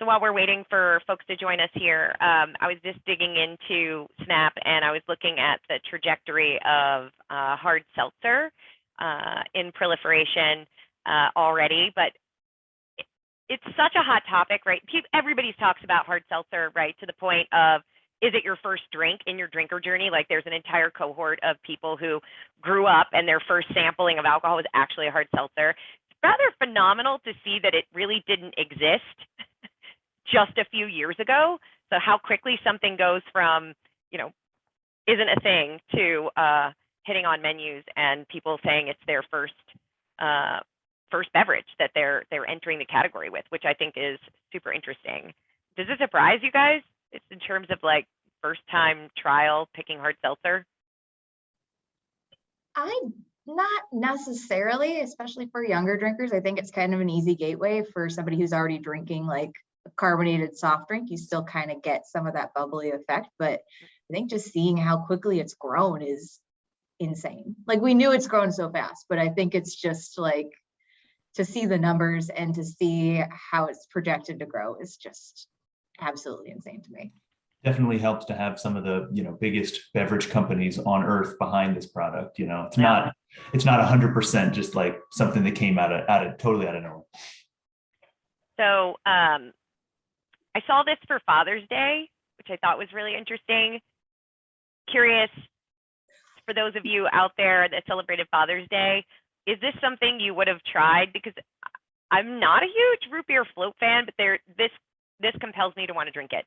while we're waiting for folks to join us here, I was just digging into Snap and I was looking at the trajectory of hard seltzer in proliferation already, but it's such a hot topic, right? Everybody talks about hard seltzer, right? To the point of, is it your first drink in your drinker journey? Like there's an entire cohort of people who grew up and their first sampling of alcohol was actually a hard seltzer. It's rather phenomenal to see that it really didn't exist just a few years ago. So how quickly something goes from, isn't a thing to hitting on menus and people saying it's their first beverage that they're entering the category with, which I think is super interesting. Does it surprise you guys? It's in terms of like first time trial picking hard seltzer? Not necessarily, especially for younger drinkers. I think it's kind of an easy gateway for somebody who's already drinking like a carbonated soft drink. You still kind of get some of that bubbly effect, but I think just seeing how quickly it's grown is insane. Like we knew it's grown so fast, but I think it's just like to see the numbers and to see how it's projected to grow is just absolutely insane to me. Definitely helps to have some of the biggest beverage companies on earth behind this product. It's not 100% just like something that came totally out of nowhere. So I saw this for Father's Day, which I thought was really interesting. Curious, for those of you out there that celebrated Father's Day, is this something you would have tried? Because I'm not a huge root beer float fan, but this compels me to want to drink it.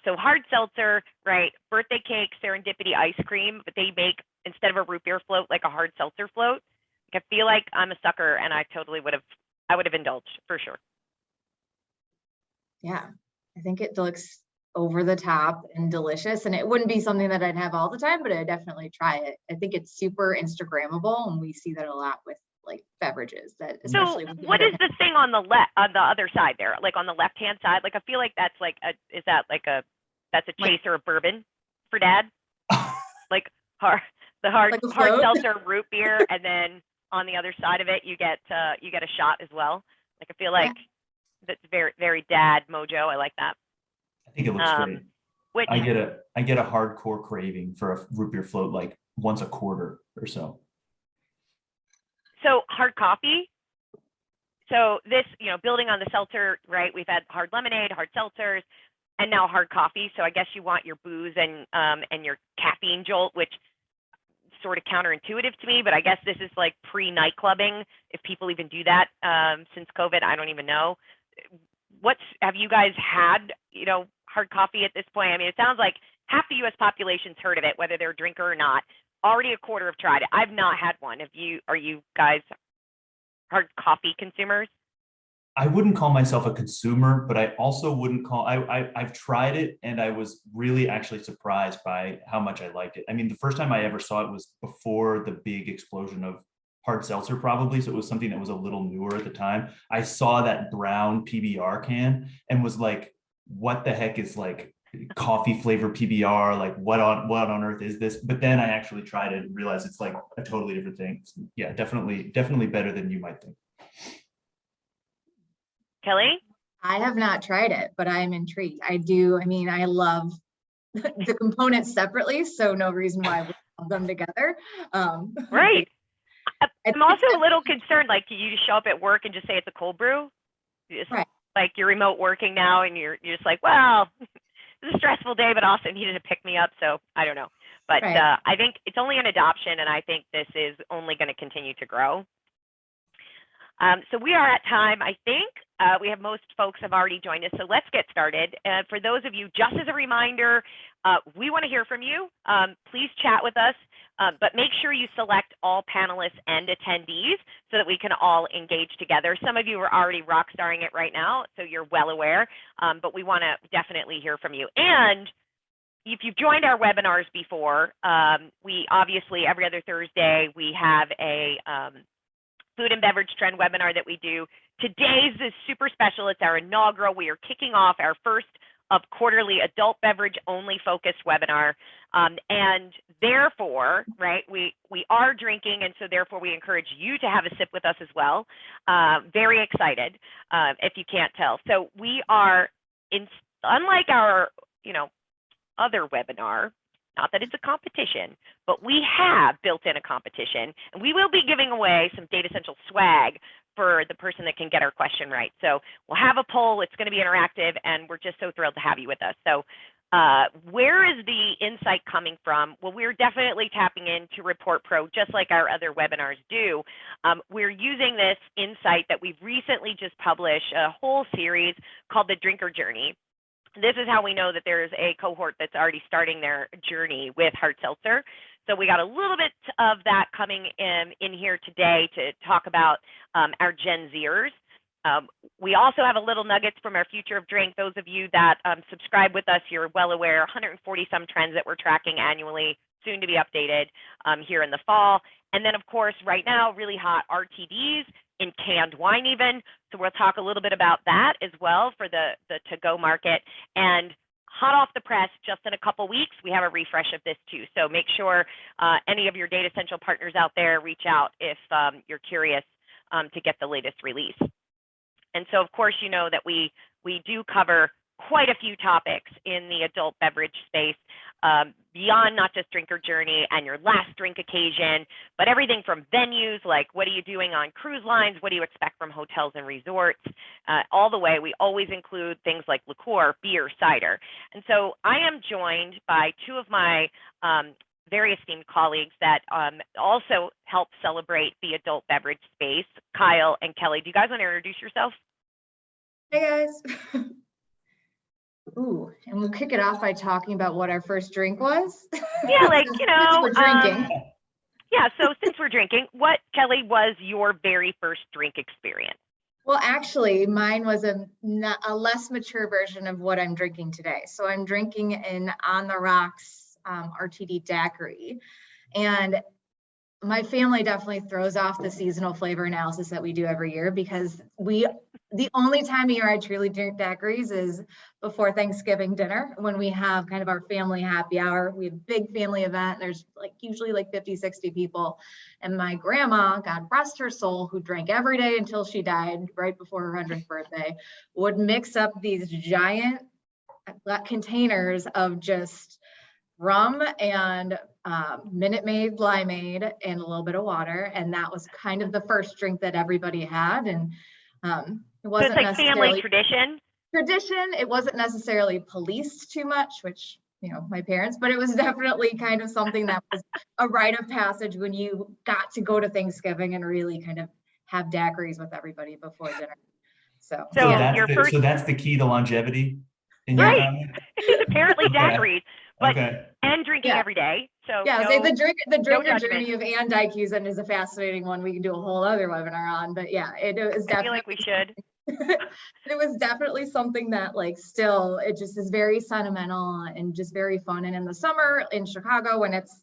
So hard seltzer, right? Birthday cake, serendipity ice cream, but they make, instead of a root beer float, like a hard seltzer float. Like I feel like I'm a sucker and I totally would have indulged for sure. Yeah, I think it looks over the top and delicious, and it wouldn't be something that I'd have all the time, but I'd definitely try it. I think it's super Instagrammable, and we see that a lot with like beverages. That especially. So what is the thing on the other side there, like on the left hand side? Like I feel like that's like that's a chaser of bourbon for Dad, like hard seltzer root beer, and then on the other side of it you get a shot as well. Like I feel like that's very, very Dad mojo. I like that. I think it looks great. I get a hardcore craving for a root beer float like once a quarter or so. So hard coffee. So this, building on the seltzer, right? We've had hard lemonade, hard seltzers, and now hard coffee. So I guess you want your booze and your caffeine jolt, which is sort of counterintuitive to me, but I guess this is like pre-night clubbing, if people even do that since COVID. I don't even know. Have you guys had, hard coffee at this point? I mean, it sounds like half the U.S. population's heard of it, whether they're a drinker or not. Already a quarter have tried it. I've not had one. Are you guys hard coffee consumers? I wouldn't call myself a consumer, but I also wouldn't call, I've tried it and I was really actually surprised by how much I liked it. I mean, the first time I ever saw it was before the big explosion of hard seltzer probably. So it was something that was a little newer at the time. I saw that brown PBR can and was like, what the heck is like coffee flavored PBR? Like what on earth is this? But then I actually tried it and realized it's like a totally different thing. Yeah, definitely better than you might think. Kelly? I have not tried it, but I'm intrigued. I do. I mean, I love the components separately, so no reason why we love them together. Right. I'm also a little concerned, like you just show up at work and just say it's a cold brew. Right. Like you're remote working now and you're just like, well, it's a stressful day, but also needed to pick me up. So I don't know. But right. I think it's only an adoption, and I think this is only going to continue to grow. So we are at time, I think. We have most folks have already joined us, so let's get started. For those of you, just as a reminder, we want to hear from you. Please chat with us, but make sure you select all panelists and attendees so that we can all engage together. Some of you are already rock starring it right now, so you're well aware, but we want to definitely hear from you. And if you've joined our webinars before, we obviously, every other Thursday, we have a food and beverage trend webinar that we do. Today's is super special. It's our inaugural. We are kicking off our first of quarterly adult beverage only focused webinar. And therefore, right, we are drinking, and so therefore we encourage you to have a sip with us as well. Very excited, if you can't tell. So we are unlike our, other webinar, not that it's a competition, but we have built in a competition, and we will be giving away some Datassential swag for the person that can get our question right. So we'll have a poll. It's going to be interactive, and we're just so thrilled to have you with us. So where is the insight coming from? Well, we're definitely tapping into Report Pro, just like our other webinars do. We're using this insight that we've recently just published, a whole series called The Drinker Journey. This is how we know that there's a cohort that's already starting their journey with hard seltzer. So we got a little bit of that coming in here today to talk about our Gen Zers. We also have a little nuggets from our Future of Drink. Those of you that subscribe with us, you're well aware, 140 some trends that we're tracking annually, soon to be updated here in the fall. And then, of course, right now, really hot RTDs in canned wine even. So we'll talk a little bit about that as well for the to-go market. And hot off the press, just in a couple weeks, we have a refresh of this too. So make sure any of your Datassential partners out there reach out if you're curious to get the latest release. And so, of course, you know that we do cover quite a few topics in the adult beverage space, beyond not just Drinker Journey and your last drink occasion, but everything from venues, like what are you doing on cruise lines, what do you expect from hotels and resorts, all the way. We always include things like liqueur, beer, cider. And so I am joined by two of my very esteemed colleagues that also help celebrate the adult beverage space, Kyle and Kelly. Do you guys want to introduce yourself? Hey guys. Ooh, and we'll kick it off by talking about what our first drink was. Yeah, like, Since we're drinking. Yeah, so since we're drinking, what, Kelly, was your very first drink experience? Well, actually, mine was a less mature version of what I'm drinking today. So I'm drinking an On the Rocks RTD daiquiri. And my family definitely throws off the seasonal flavor analysis that we do every year, because the only time of year I truly drink daiquiris is before Thanksgiving dinner, when we have kind of our family happy hour. We have a big family event. There's usually 50, 60 people. And my grandma, God rest her soul, who drank every day until she died right before her 100th birthday, would mix up these giant containers of just rum and Minute Maid, limeade, and a little bit of water. And that was kind of the first drink that everybody had. And it wasn't so it's like family tradition. It wasn't necessarily policed too much, which, my parents, but it was definitely kind of something that was a rite of passage when you got to go to Thanksgiving and really kind of have daiquiris with everybody before dinner. So yeah. So that's the key to longevity in your family? It's apparently daiquiris, but okay. And drinking every day. So yeah, the drinker journey of Kelly Dykhuizen is a fascinating one. We can do a whole other webinar on, but yeah, it is definitely. I feel like we should. It was definitely something that still, it just is very sentimental and just very fun. And in the summer in Chicago, when it's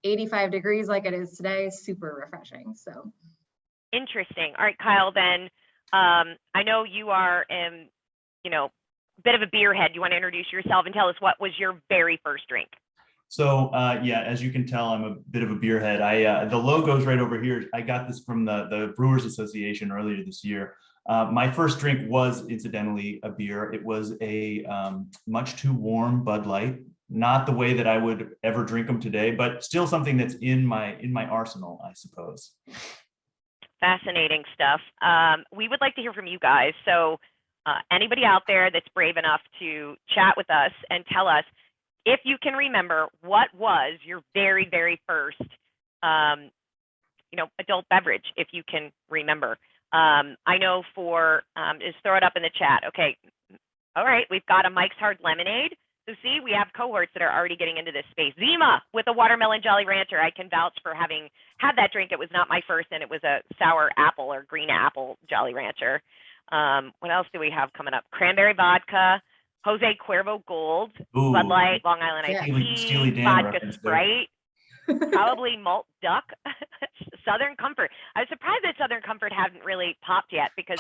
85 degrees like it is today, super refreshing. So interesting. All right, Kyle, then I know you are bit of a beer head. You want to introduce yourself and tell us what was your very first drink? So yeah, as you can tell, I'm a bit of a beer head. The logo's right over here. I got this from the Brewers Association earlier this year. My first drink was incidentally a beer. It was a much too warm Bud Light. Not the way that I would ever drink them today, but still something that's in my arsenal, I suppose. Fascinating stuff. We would like to hear from you guys. So anybody out there that's brave enough to chat with us and tell us if you can remember what was your very, very first, adult beverage, if you can remember. I know just throw it up in the chat. Okay. All right. We've got a Mike's Hard Lemonade. So see, we have cohorts that are already getting into this space. Zima with a watermelon Jolly Rancher. I can vouch for having had that drink. It was not my first, and it was a sour apple or green apple Jolly Rancher. What else do we have coming up? Cranberry vodka, Jose Cuervo Gold, Ooh. Bud Light, Long Island IPA, vodka Sprite, probably malt duck, Southern Comfort. I was surprised that Southern Comfort hadn't really popped yet, because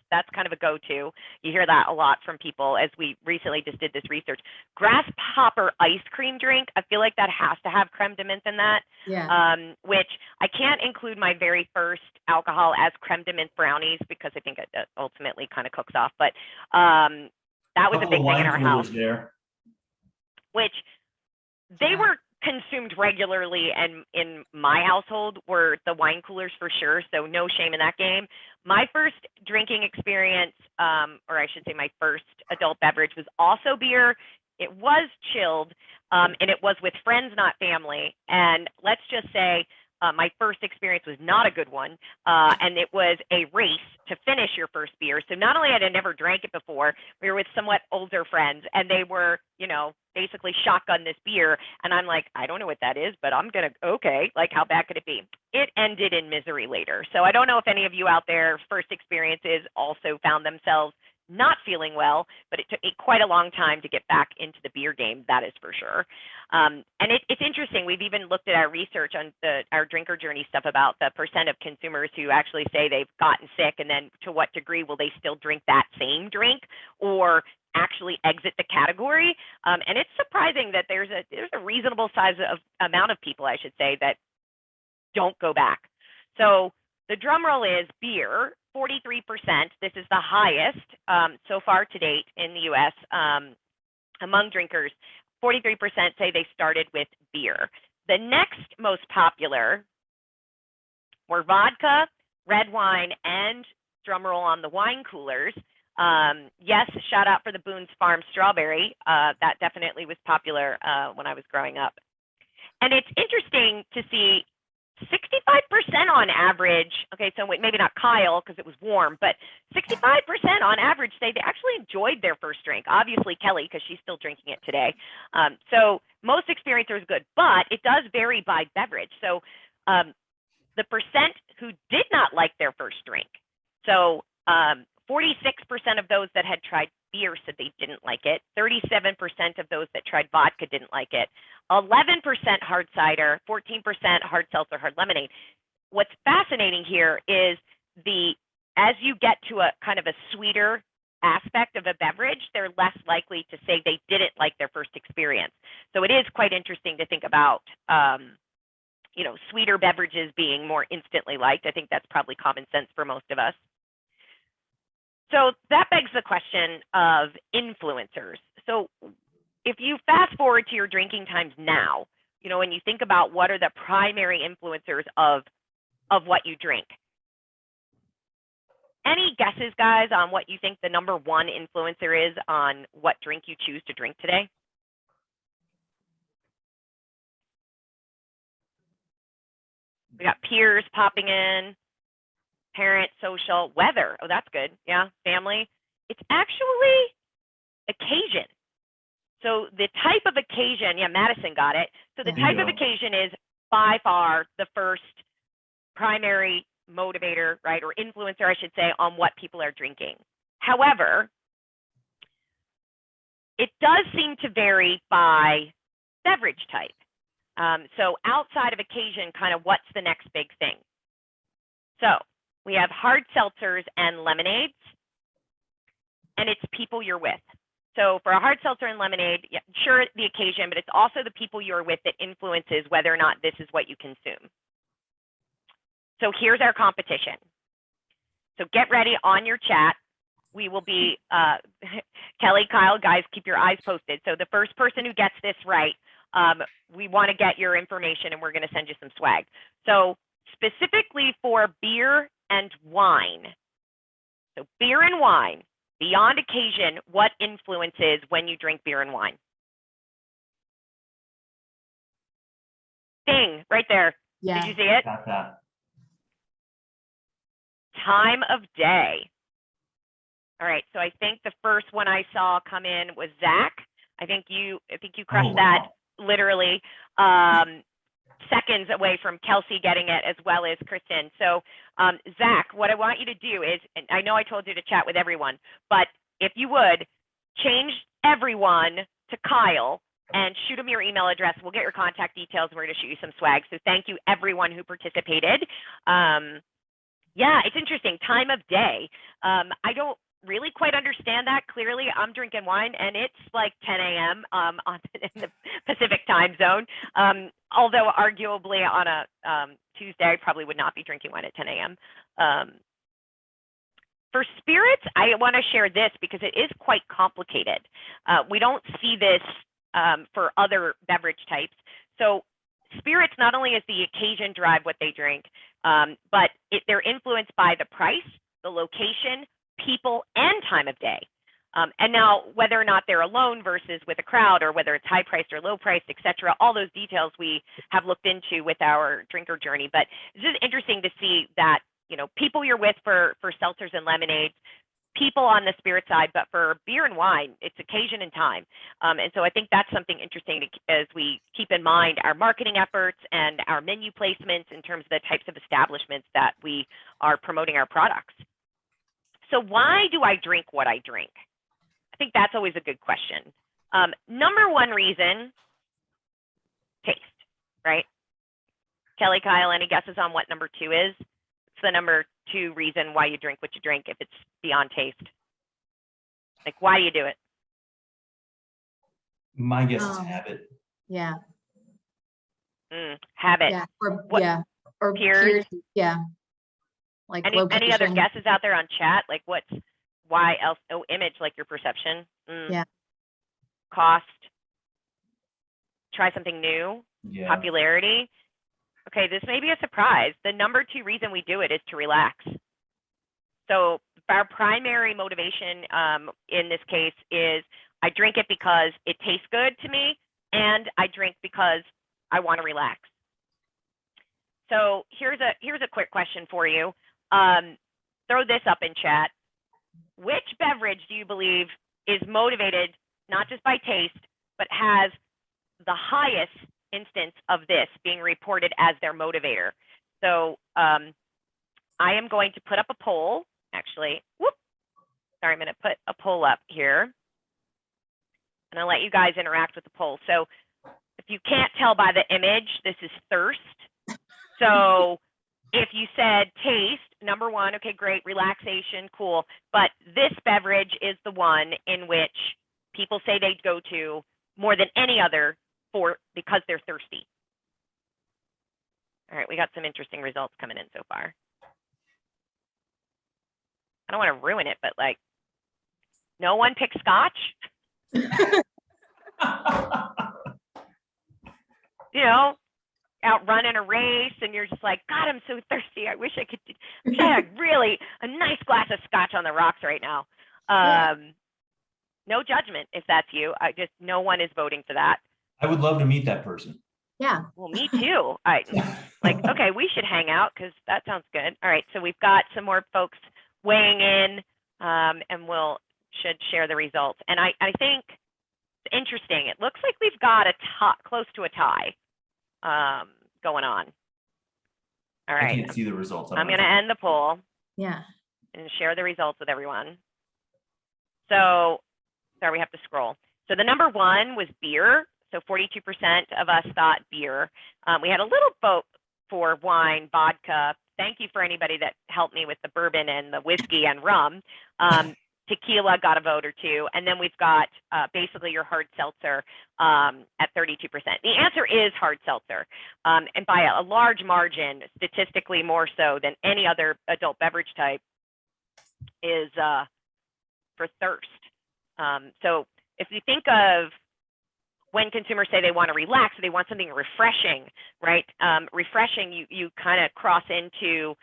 that's kind of a go-to. You hear that a lot from people, as we recently just did this research. Grasshopper ice cream drink. I feel like that has to have creme de menthe in that. Yeah. Which I can't include my very first alcohol as creme de menthe brownies, because I think it ultimately kind of cooks off. But That was a Couple big of thing in wine our coolers house, there. which they Yeah. were consumed regularly, and in my household were the wine coolers for sure, so no shame in that game. My first drinking experience, or I should say my first adult beverage, was also beer. It was chilled, and it was with friends, not family. And let's just say my first experience was not a good one, and it was a race to finish your first beer. So not only had I never drank it before, we were with somewhat older friends, and they were, you know, basically shotgun this beer. And I'm like, I don't know what that is, but I'm going to, okay, like how bad could it be? It ended in misery later. So I don't know if any of you out there, first experiences also found themselves not feeling well, but it took me quite a long time to get back into the beer game, that is for sure. And it's interesting, we've even looked at our research on our drinker journey stuff about the percent of consumers who actually say they've gotten sick, and then to what degree will they still drink that same drink or actually exit the category. And it's surprising that there's a reasonable size of amount of people, I should say, that don't go back. So the drum roll is beer, 43%. This is the highest so far to date in the US among drinkers. 43% say they started with beer. The next most popular were vodka, red wine, and drum roll on the wine coolers. Yes, shout out for the Boone's Farm strawberry. That definitely was popular when I was growing up. And it's interesting to see 65% on average, okay, so maybe not Kyle because it was warm, but 65% on average say they actually enjoyed their first drink. Obviously Kelly, because she's still drinking it today. So most experiencers good, but it does vary by beverage. So the percent who did not like their first drink, so 46% of those that had tried beer said they didn't like it. 37% of those that tried vodka didn't like it. 11% hard cider, 14% hard seltzer, hard lemonade. What's fascinating here is as you get to a kind of a sweeter aspect of a beverage, they're less likely to say they didn't like their first experience. So it is quite interesting to think about, you know, sweeter beverages being more instantly liked. I think that's probably common sense for most of us. So that begs the question of influencers. So if you fast forward to your drinking times now, you know, when you think about what are the primary influencers of what you drink, any guesses, guys, on what you think the number one influencer is on what drink you choose to drink today? We got peers popping in. Parent, social, weather. Oh, that's good. Yeah, family. It's actually occasion. So the type of occasion, yeah, Madison got it. So the type of occasion is by far the first primary motivator, right, or influencer, I should say, on what people are drinking. However, it does seem to vary by beverage type. So outside of occasion, kind of what's the next big thing? So we have hard seltzers and lemonades, and it's people you're with. So for a hard seltzer and lemonade, yeah, sure, the occasion, but it's also the people you're with that influences whether or not this is what you consume. So here's our competition. So get ready on your chat. We will be, Kelly, Kyle, guys, keep your eyes posted. So the first person who gets this right, we want to get your information and we're going to send you some swag. So specifically for beer and wine. So beer and wine, beyond occasion, what influences when you drink beer and wine? Ding, right there. Yeah. Did you see it? Got that. Time of day. All right, so I think the first one I saw come in was Zach. I think you crushed that literally. Seconds away from Kelsey getting it, as well as Kristen. So Zach, what I want you to do is, and I know I told you to chat with everyone, but if you would, change everyone to Kyle and shoot him your email address. We'll get your contact details and we're going to shoot you some swag. So thank you everyone who participated. Yeah, it's interesting. Time of day. I don't really quite understand that. Clearly, I'm drinking wine and it's like 10 a.m. In the Pacific time zone. Although arguably on a Tuesday, I probably would not be drinking wine at 10 a.m. For spirits, I want to share this because it is quite complicated. We don't see this for other beverage types. So spirits, not only is the occasion drive what they drink, but they're influenced by the price, the location, people, and time of day. And now, whether or not they're alone versus with a crowd, or whether it's high priced or low priced, et cetera, all those details we have looked into with our drinker journey. But it's just interesting to see that, you know, people you're with for seltzers and lemonades, people on the spirit side, but for beer and wine, it's occasion and time. And so I think that's something interesting as we keep in mind our marketing efforts and our menu placements in terms of the types of establishments that we are promoting our products. So why do I drink what I drink? I think that's always a good question. Number one reason, taste, right? Kelly, Kyle, any guesses on what number two is? It's the number two reason why you drink what you drink if it's beyond taste. Like, why do you do it? My guess is habit. Yeah. Habit. Yeah. Or, what, or peers. Yeah. Like any other guesses out there on chat? Like, why else? Oh, image, like your perception. Yeah. Cost. Try something new. Yeah. Popularity. Okay, this may be a surprise. The number two reason we do it is to relax. So our primary motivation in this case is I drink it because it tastes good to me, and I drink because I want to relax. So here's a quick question for you. Throw this up in chat. Which beverage do you believe is motivated not just by taste, but has the highest instance of this being reported as their motivator? So I am going to put up a poll, actually. Whoop. Sorry, I'm going to put a poll up here. And I'll let you guys interact with the poll. So if you can't tell by the image, this is thirst. So if you said taste, number one, okay, great, relaxation, cool. But this beverage is the one in which people say they'd go to more than any other because they're thirsty. All right, we got some interesting results coming in so far. I don't want to ruin it, but like, no one picked scotch. You know, out running a race and you're just like, God, I'm so thirsty. I wish I could have really a nice glass of scotch on the rocks right now. No judgment if that's you. No one is voting for that. I would love to meet that person. Yeah. Well, me too. Okay, we should hang out because that sounds good. All right, so we've got some more folks weighing in, and should share the results. And I think it's interesting. It looks like we've got close to a tie going on. All right. I can't see the results. I'm going to end the poll. Yeah. And share the results with everyone. So, sorry, we have to scroll. So the number one was beer. So 42% of us thought beer. We had a little vote for wine, vodka. Thank you for anybody that helped me with the bourbon and the whiskey and rum. Tequila got a vote or two. And then we've got basically your hard seltzer at 32%. The answer is hard seltzer. And by a large margin, statistically more so than any other adult beverage type, is for thirst. So if you think of when consumers say they want to relax, they want something refreshing, right? Refreshing, you kind of cross into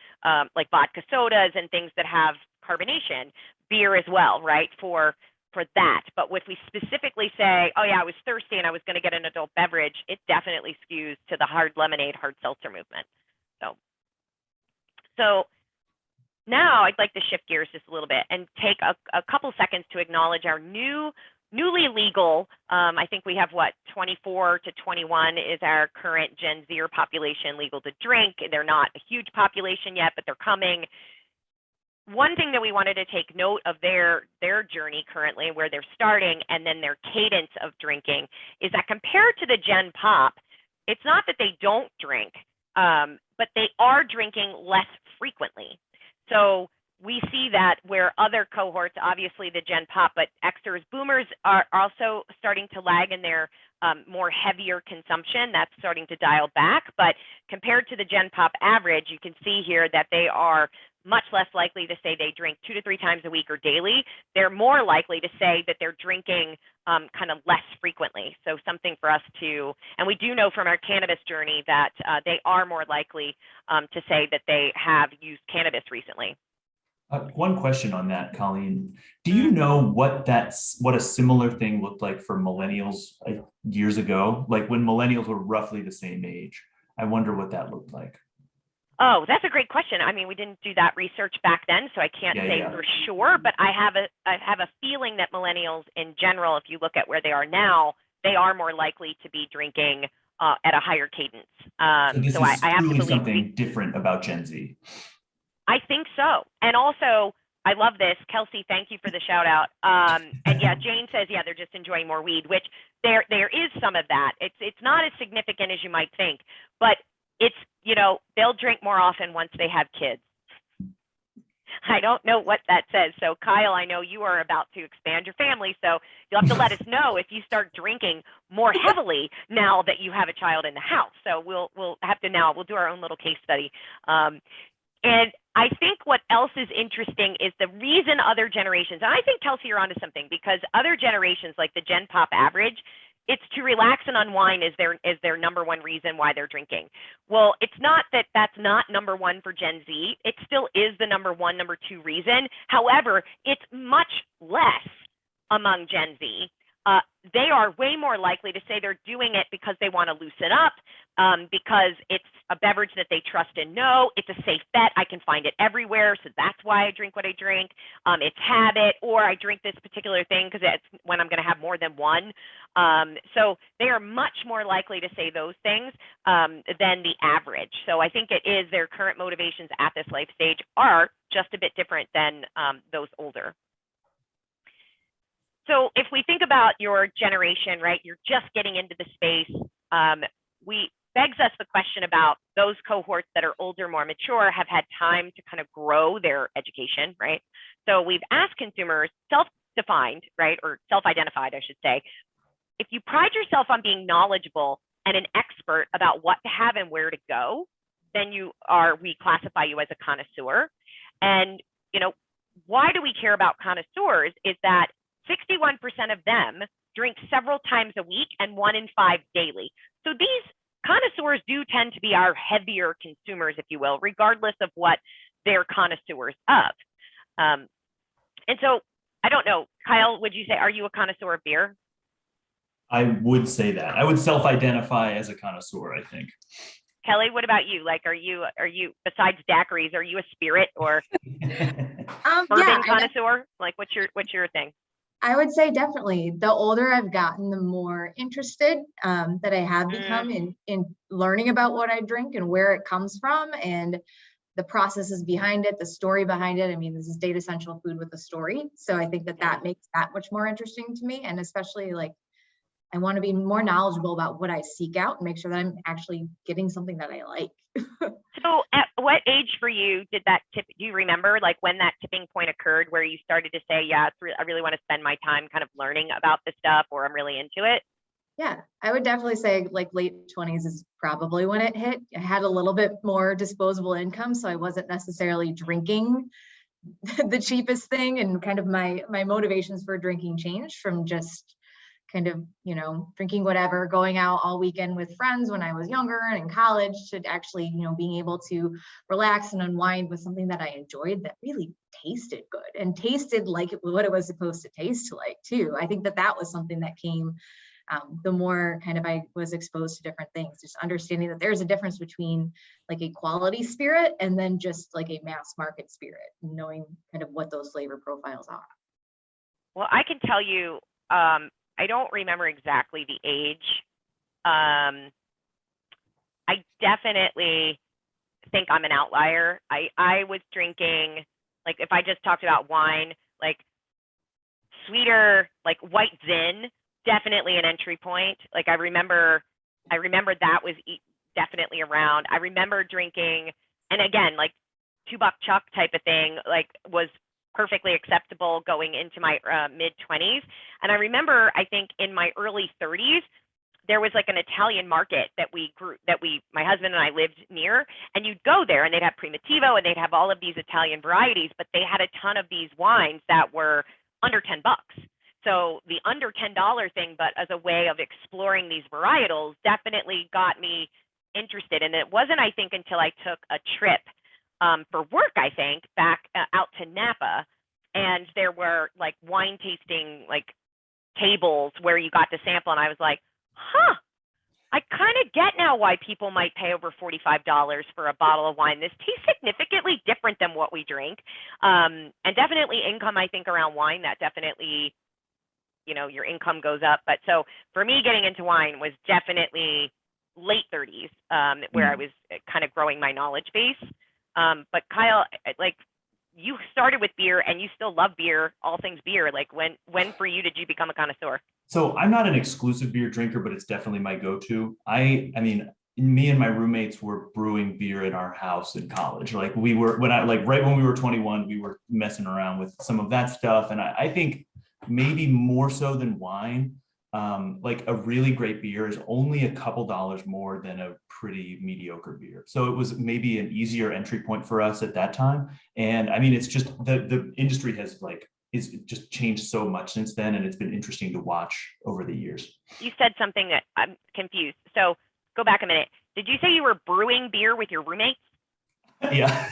like vodka sodas and things that have carbonation, beer as well, right? For that. But if we specifically say, oh yeah, I was thirsty and I was going to get an adult beverage, it definitely skews to the hard lemonade, hard seltzer movement. So now I'd like to shift gears just a little bit and take a couple seconds to acknowledge our newly legal, I think we have 24 to 21 is our current Gen Zer population legal to drink. They're not a huge population yet, but they're coming. One thing that we wanted to take note of their journey currently, where they're starting, and then their cadence of drinking, is that compared to the Gen Pop, it's not that they don't drink, but they are drinking less frequently. So we see that where other cohorts, obviously the Gen Pop, but Xers, Boomers are also starting to lag in their more heavier consumption. That's starting to dial back. But compared to the Gen Pop average, you can see here that they are much less likely to say they drink 2 to 3 times a week or daily. They're more likely to say that they're drinking kind of less frequently. So something for us to, and we do know from our cannabis journey that they are more likely to say that they have used cannabis recently. One question on that, Colleen. Do you know what a similar thing looked like for millennials years ago? Like when millennials were roughly the same age, I wonder what that looked like. Oh, that's a great question. I mean, we didn't do that research back then, so I can't say for sure, but I have a feeling that millennials in general, if you look at where they are now, they are more likely to be drinking at a higher cadence. So this so is I have truly to believe something different about Gen Z. I think so. And also, I love this. Kelsey, thank you for the shout out. And yeah, Jane says, yeah, they're just enjoying more weed, which there is some of that. It's not as significant as you might think, but it's, you know, they'll drink more often once they have kids. I don't know what that says. So Kyle, I know you are about to expand your family, so you'll have to let us know if you start drinking more heavily now that you have a child in the house. So we'll do our own little case study. And I think what else is interesting is the reason other generations, and I think, Kelsey, you're onto something, because other generations like the Gen Pop average, it's to relax and unwind is their number one reason why they're drinking. Well, it's not that that's not number one for Gen Z. It still is the number one, number two reason. However, it's much less among Gen Z. They are way more likely to say they're doing it because they want to loosen up, because it's a beverage that they trust and know. It's a safe bet. I can find it everywhere, so that's why I drink what I drink. It's habit, or I drink this particular thing because it's when I'm going to have more than one. So they are much more likely to say those things than the average. So I think it is their current motivations at this life stage are just a bit different than those older. So if we think about your generation, right, you're just getting into the space, begs us the question about those cohorts that are older, more mature, have had time to kind of grow their education, right? So we've asked consumers, self-defined, right, or self-identified, I should say, if you pride yourself on being knowledgeable and an expert about what to have and where to go, then we classify you as a connoisseur. And, you know, why do we care about connoisseurs is that 61% of them drink several times a week and 1 in 5 daily. So these connoisseurs do tend to be our heavier consumers, if you will, regardless of what they're connoisseurs of. And so I don't know, Kyle, would you say, are you a connoisseur of beer? I would say that. I would self-identify as a connoisseur, I think. Kelly, what about you? Like, are you besides daiquiris, are you a spirit or bourbon connoisseur? Like, what's your thing? I would say definitely. The older I've gotten, the more interested that I have become in learning about what I drink and where it comes from and the processes behind it, the story behind it. I mean, this is Datassential food with a story. So I think that makes that much more interesting to me. And especially, like, I want to be more knowledgeable about what I seek out and make sure that I'm actually getting something that I like. So at what age for you did that tip, do you remember like when that tipping point occurred where you started to say, yeah, I really want to spend my time kind of learning about this stuff, or I'm really into it? Yeah, I would definitely say like late 20s is probably when it hit. I had a little bit more disposable income, so I wasn't necessarily drinking the cheapest thing, and kind of my motivations for drinking changed from just kind of, you know, drinking whatever, going out all weekend with friends when I was younger and in college, to actually, you know, being able to relax and unwind with something that I enjoyed that really tasted good and tasted like what it was supposed to taste like too. I think that was something that came the more kind of I was exposed to different things, just understanding that there's a difference between like a quality spirit and then just like a mass market spirit, knowing kind of what those flavor profiles are. Well, I can tell you, I don't remember exactly the age. I definitely think I'm an outlier. I was drinking, like if I just talked about wine, like sweeter, like white Zin, definitely an entry point. Like I remember that was definitely around. I remember drinking, and again, like $2 Chuck type of thing, like was perfectly acceptable going into my mid 20s. And I remember, I think in my early 30s, there was like an Italian market that my husband and I lived near, and you'd go there and they'd have Primitivo and they'd have all of these Italian varieties, but they had a ton of these wines that were under $10. So the under $10 thing, but as a way of exploring these varietals, definitely got me interested. And it wasn't, I think, until I took a trip for work, I think, back out to Napa, and there were like wine tasting like tables where you got to sample, and I was like, huh, I kind of get now why people might pay over $45 for a bottle of wine. This tastes significantly different than what we drink. And definitely income, I think, around wine, that definitely, you know, your income goes up. But so for me, getting into wine was definitely late 30s, where I was kind of growing my knowledge base. But Kyle, like, you started with beer and you still love beer, all things beer. Like when for you did you become a connoisseur? So I'm not an exclusive beer drinker, but it's definitely my go-to. I mean, me and my roommates were brewing beer in our house in college. Like we were, right when we were 21, we were messing around with some of that stuff. And I think maybe more so than wine, like a really great beer is only a couple dollars more than a pretty mediocre beer. So it was maybe an easier entry point for us at that time. And I mean, it's just the industry has it's just changed so much since then. And it's been interesting to watch over the years. You said something that I'm confused. So go back a minute. Did you say you were brewing beer with your roommates? Yeah.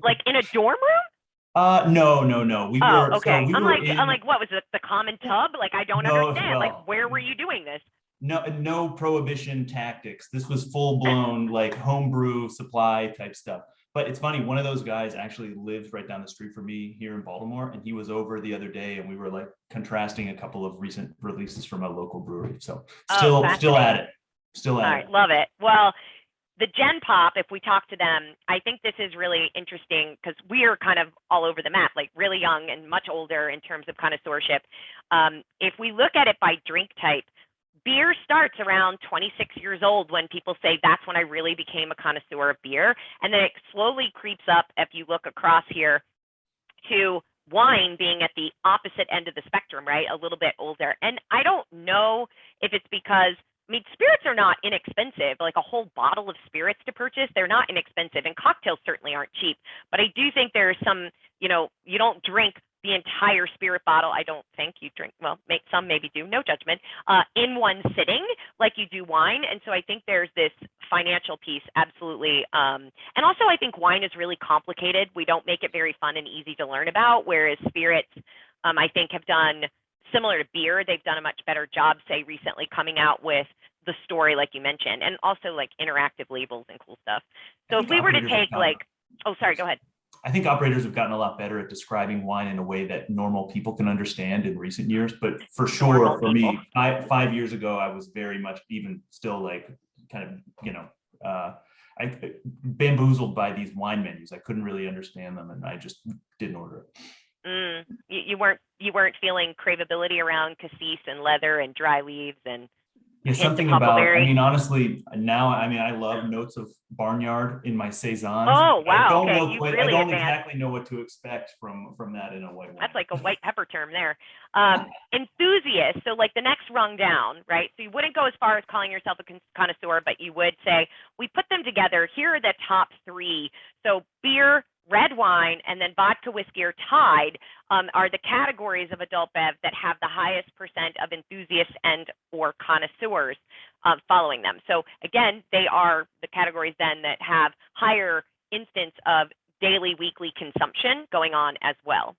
Like in a dorm room? No. We were okay. So I'm like, what was it? The common tub? Like, I don't understand. Well, like, where were you doing this? No prohibition tactics. This was full blown like homebrew supply type stuff. But it's funny, one of those guys actually lives right down the street from me here in Baltimore, and he was over the other day, and we were like contrasting a couple of recent releases from a local brewery. So still at it. All right, love it. Well, the Gen Pop, if we talk to them, I think this is really interesting because we are kind of all over the map, like really young and much older in terms of connoisseurship. If we look at it by drink type, beer starts around 26 years old when people say that's when I really became a connoisseur of beer. And then it slowly creeps up, if you look across here, to wine being at the opposite end of the spectrum, right? A little bit older. And I don't know if it's because, I mean, spirits are not inexpensive. Like a whole bottle of spirits to purchase, they're not inexpensive. And cocktails certainly aren't cheap. But I do think there's some, you know, you don't drink the entire spirit bottle. I don't think you drink, well, some maybe do, no judgment, in one sitting like you do wine. And so I think there's this financial piece, absolutely. And also I think wine is really complicated. We don't make it very fun and easy to learn about, whereas spirits, I think, have done, similar to beer, they've done a much better job, say, recently coming out with the story, like you mentioned, and also like interactive labels and cool stuff. So if we were to take like, oh, sorry, go ahead. I think operators have gotten a lot better at describing wine in a way that normal people can understand in recent years. But for sure, for me, 5 years ago, I was very much even still like kind of, you know, I bamboozled by these wine menus. I couldn't really understand them, and I just didn't order it. You weren't feeling craveability around cassis and leather and dry leaves and something about, I mean, honestly, now, I mean, I love notes of barnyard in my saisons. Oh, wow. I don't exactly know what to expect from that in a white wine. That's like a white pepper term there. Enthusiast, so like the next rung down, right? So you wouldn't go as far as calling yourself a connoisseur, but you would say, we put them together. Here are the top three. So beer, red wine, and then vodka, whiskey, or tied are the categories of adult bev that have the highest % of enthusiasts and or connoisseurs following them. So again, they are the categories then that have higher instance of daily, weekly consumption going on as well.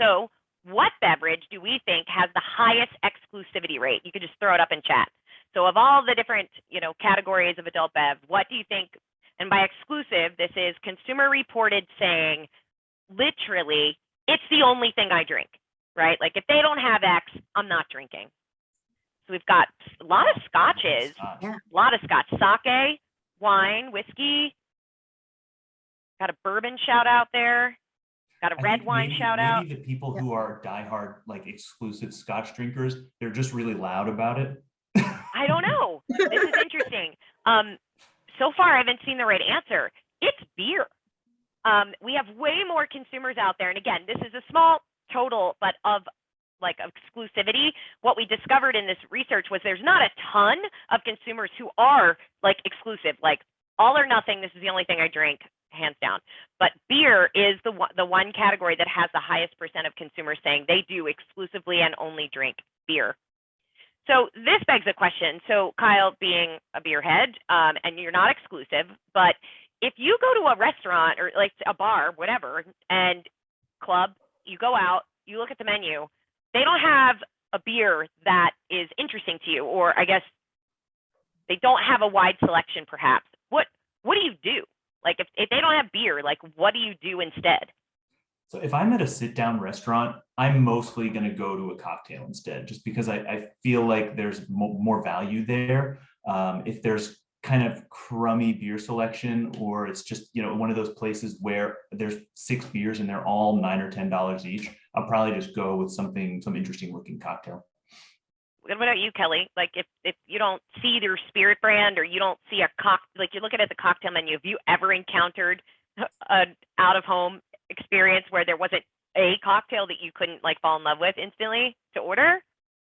So what beverage do we think has the highest exclusivity rate? You could just throw it up in chat. So of all the different, you know, categories of adult bev, what do you think? And by exclusive, this is consumer reported saying, literally, it's the only thing I drink, right? Like if they don't have X, I'm not drinking. So we've got a lot of scotches, a lot of scotch, sake, wine, whiskey, got a bourbon shout out there, got a red wine shout out. Maybe the people who are diehard, like exclusive scotch drinkers, they're just really loud about it. I don't know. This is interesting. So far, I haven't seen the right answer. It's beer. We have way more consumers out there. And again, this is a small total, but of like exclusivity, what we discovered in this research was there's not a ton of consumers who are like exclusive, like all or nothing. This is the only thing I drink, hands down. But beer is the one category that has the highest percent of consumers saying they do exclusively and only drink beer. So this begs a question. So Kyle, being a beer head, and you're not exclusive, but if you go to a restaurant or like a bar, whatever, and club, you go out, you look at the menu, they don't have a beer that is interesting to you, or I guess they don't have a wide selection perhaps. What do you do? Like if they don't have beer, like what do you do instead? So if I'm at a sit-down restaurant, I'm mostly going to go to a cocktail instead, just because I feel like there's more value there. If there's kind of crummy beer selection, or it's just, you know, one of those places where there's 6 beers and they're all $9 or $10 each, I'll probably just go with some interesting looking cocktail. What about you, Kelly? Like if you don't see their spirit brand, or you don't see like you're looking at the cocktail menu, have you ever encountered an out of home experience where there wasn't a cocktail that you couldn't like fall in love with instantly to order?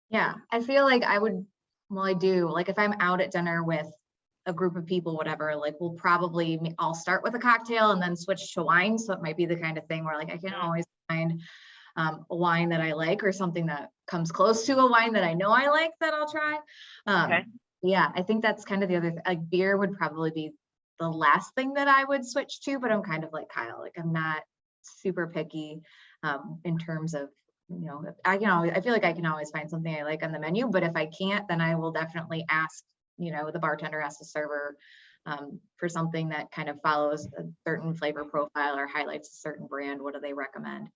Yeah, I feel like I would, well, I do, like if I'm out at dinner with a group of people, whatever, like I'll start with a cocktail and then switch to wine. So it might be the kind of thing where like I can always find a wine that I like, or something that comes close to a wine that I know I like that I'll try. Okay. Yeah, I think that's kind of the other like beer would probably be the last thing that I would switch to, but I'm kind of like Kyle, like I'm not super picky in terms of, you know, I feel like I can always find something I like on the menu, but if I can't, then I will definitely ask, you know, the bartender asks the server for something that kind of follows a certain flavor profile or highlights a certain brand. What do they recommend?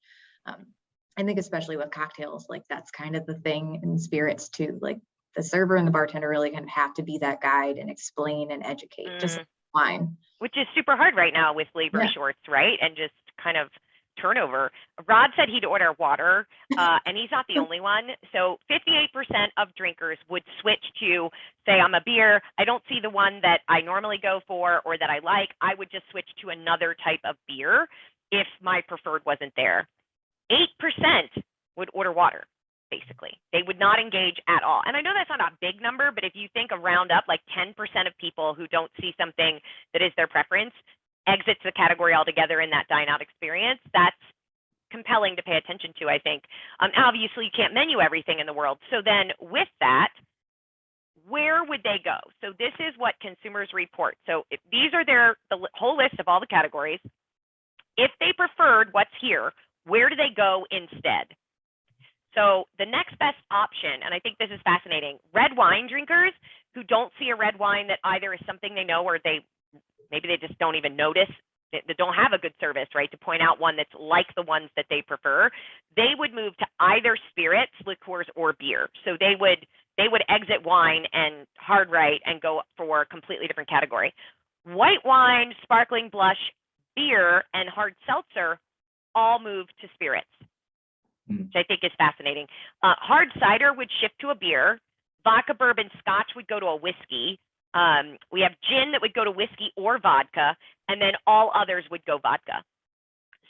I think especially with cocktails, like that's kind of the thing in spirits too. Like the server and the bartender really kind of have to be that guide and explain and educate, just like wine. Which is super hard right now with labor shorts, right? And just kind of turnover. Rod said he'd order water, and he's not the only one. So 58% of drinkers would switch to say, I'm a beer, I don't see the one that I normally go for or that I like, I would just switch to another type of beer if my preferred wasn't there. 8% would order water, basically. They would not engage at all. And I know that's not a big number, but if you think around up, like 10% of people who don't see something that is their preference exits the category altogether in that dine out experience, that's compelling to pay attention to, I think. Obviously, you can't menu everything in the world. So then with that, where would they go? So this is what consumers report. So if these are the whole list of all the categories. If they preferred what's here, where do they go instead? So the next best option, and I think this is fascinating, red wine drinkers who don't see a red wine that either is something they know or maybe they just don't even notice, they don't have a good service, right, to point out one that's like the ones that they prefer, they would move to either spirits, liqueurs, or beer. So they would exit wine and hard right and go for a completely different category. White wine, sparkling blush, beer, and hard seltzer all move to spirits, which I think is fascinating. Hard cider would shift to a beer. Vodka, bourbon, scotch would go to a whiskey. We have gin that would go to whiskey or vodka, and then all others would go vodka.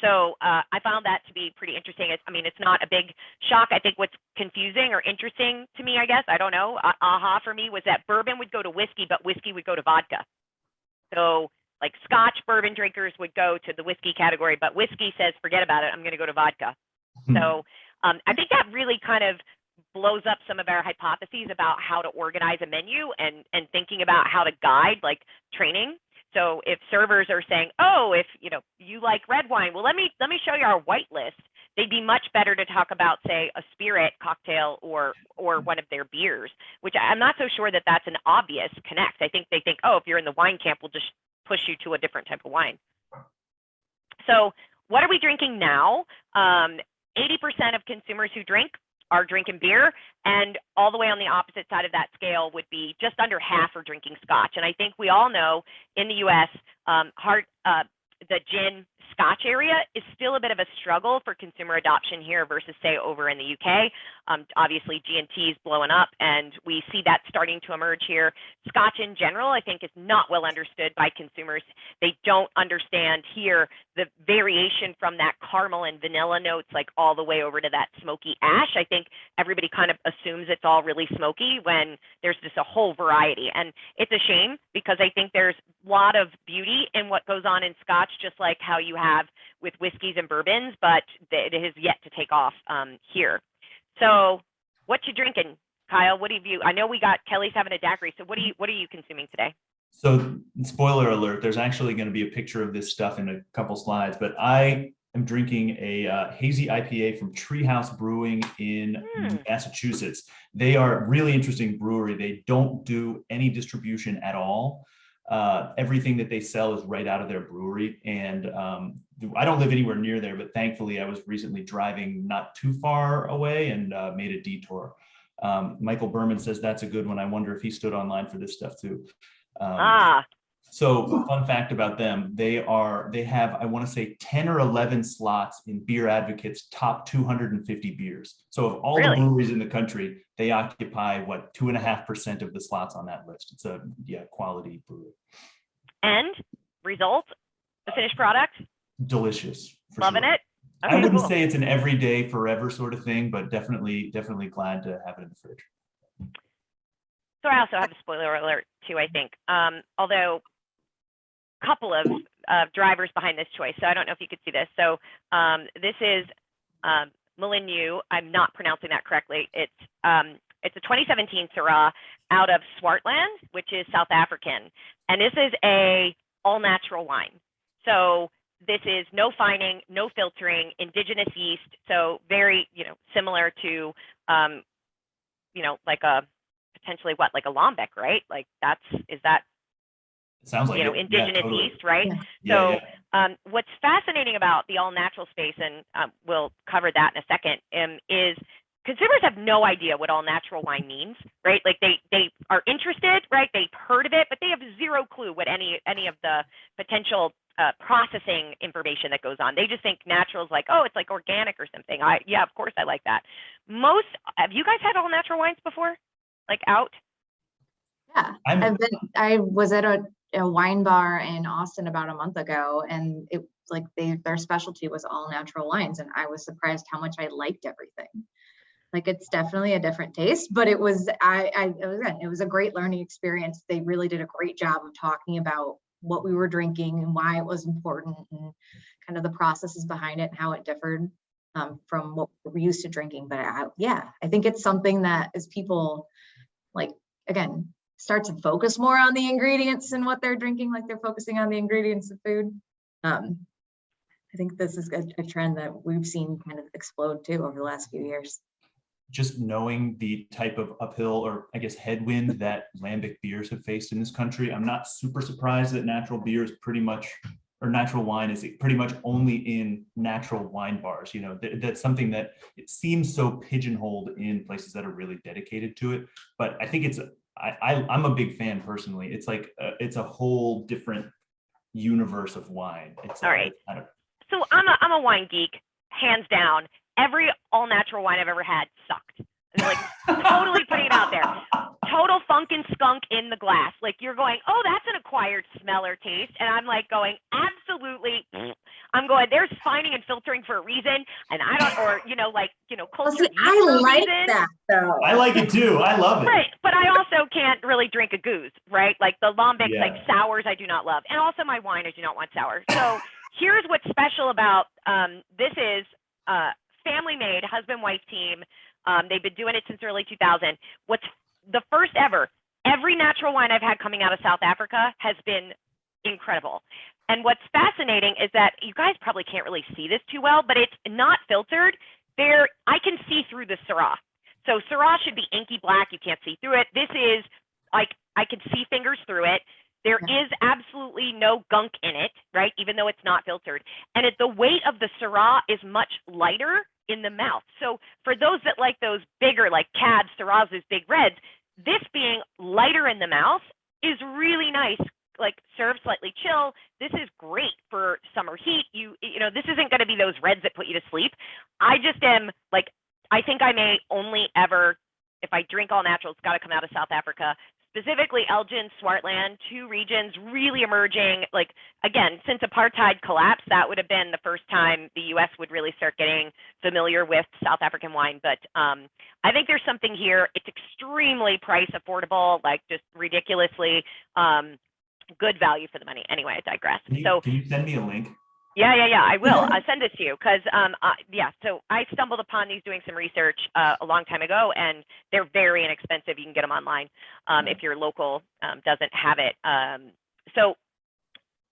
So I found that to be pretty interesting. It's not a big shock. I think what's confusing or interesting to me, I guess, I don't know, aha for me was that bourbon would go to whiskey, but whiskey would go to vodka. So like scotch bourbon drinkers would go to the whiskey category, but whiskey says, forget about it, I'm going to go to vodka. So I think that really kind of blows up some of our hypotheses about how to organize a menu and thinking about how to guide like training. So if servers are saying, oh, if you like red wine, well, let me show you our white list, they'd be much better to talk about, say, a spirit cocktail or one of their beers, which I'm not so sure that that's an obvious connect. I think they think, oh, if you're in the wine camp, we'll just push you to a different type of wine. So what are we drinking now? 80% of consumers who drink are drinking beer, and all the way on the opposite side of that scale would be just under half are drinking scotch. And I think we all know in the US, the gin scotch area is still a bit of a struggle for consumer adoption here versus say over in the UK. Obviously G&T is blowing up and we see that starting to emerge here. Scotch in general, I think, is not well understood by consumers. They don't understand here the variation from that caramel and vanilla notes, like all the way over to that smoky ash. I think everybody kind of assumes it's all really smoky when there's just a whole variety. And it's a shame because I think there's a lot of beauty in what goes on in Scotch, just like how you have with whiskeys and bourbons, but it has yet to take off here. So what you drinking, Kyle? What have you, I know we got Kelly's having a daiquiri. So what are you consuming today? So spoiler alert, there's actually going to be a picture of this stuff in a couple slides, but I am drinking a hazy IPA from Treehouse Brewing in Massachusetts. They are a really interesting brewery. They don't do any distribution at all. Everything that they sell is right out of their brewery. And I don't live anywhere near there, but thankfully I was recently driving not too far away and made a detour. Michael Berman says that's a good one. I wonder if he stood online for this stuff too. So fun fact about them, they have, I want to say 10 or 11 slots in Beer Advocate's top 250 beers. So of all the breweries in the country, they occupy 2.5% of the slots on that list. It's a quality brewery. And result, the finished product? Delicious. Loving it? Okay, I wouldn't say it's an everyday forever sort of thing, but definitely glad to have it in the fridge. So I also have a spoiler alert too, I think. Although a couple of drivers behind this choice. So I don't know if you could see this. So this is Millennium. I'm not pronouncing that correctly. It's a 2017 Syrah out of Swartland, which is South African. And this is a all-natural wine. So this is no fining, no filtering, indigenous yeast. So very, similar to, like a potentially like a Lambic, right? Like is that it sounds like indigenous totally. yeast, right? Yeah. So what's fascinating about the all natural space, and we'll cover that in a second, is consumers have no idea what all natural wine means, right? Like they are interested, right? They've heard of it, but they have zero clue what any of the potential processing information that goes on. They just think natural is like, oh, it's like organic or something. Yeah, of course I like that. Have you guys had all natural wines before? Like out? Yeah, I was at a wine bar in Austin about a month ago, and it like their specialty was all natural wines, and I was surprised how much I liked everything. Like it's definitely a different taste, but it was it was a great learning experience. They really did a great job of talking about what we were drinking and why it was important and kind of the processes behind it and how it differed from what we're used to drinking. But I think it's something that as people start to focus more on the ingredients and what they're drinking, like they're focusing on the ingredients of food. I think this is a trend that we've seen kind of explode too over the last few years. Just knowing the type of uphill or I guess headwind that lambic beers have faced in this country, I'm not super surprised that natural beer is natural wine is pretty much only in natural wine bars. That's something that it seems so pigeonholed in places that are really dedicated to it. But I think I'm a big fan personally. It's like it's a whole different universe of wine. All right. So I'm a wine geek, hands down. Every all natural wine I've ever had sucked. Like totally putting it out there. Total funk and skunk in the glass. Like you're going, oh, that's an acquired smell or taste. And I'm like going, absolutely. I'm going, there's fining and filtering for a reason. And I don't, culture. I like that though. I like it too. I love it. Right. But I also can't really drink a goose, right? Like the lambic, like sours, I do not love. And also my wine, I do not want sour. So here's what's special about this is family made, husband-wife team. They've been doing it since early 2000. What's the first ever, every natural wine I've had coming out of South Africa has been incredible. And what's fascinating is that you guys probably can't really see this too well, but it's not filtered. I can see through the Syrah. So Syrah should be inky black. You can't see through it. This is like, I can see fingers through it. There is absolutely no gunk in it, right? Even though it's not filtered. And the weight of the Syrah is much lighter in the mouth. So for those that like those bigger, like Cab, Syrahs, those big reds, this being lighter in the mouth is really nice. Like serve slightly chill. This is great for summer heat. This isn't going to be those reds that put you to sleep. I just am like, I think I may only ever, if I drink all natural, it's got to come out of South Africa. specifically Elgin, Swartland, two regions really emerging. Like, again, since apartheid collapsed, that would have been the first time the US would really start getting familiar with South African wine. But I think there's something here. It's extremely price affordable, like just ridiculously good value for the money. Anyway, I digress. Can you send me a link? Yeah, I will. I'll send this to you because, so I stumbled upon these doing some research a long time ago, and they're very inexpensive. You can get them online if your local doesn't have it. So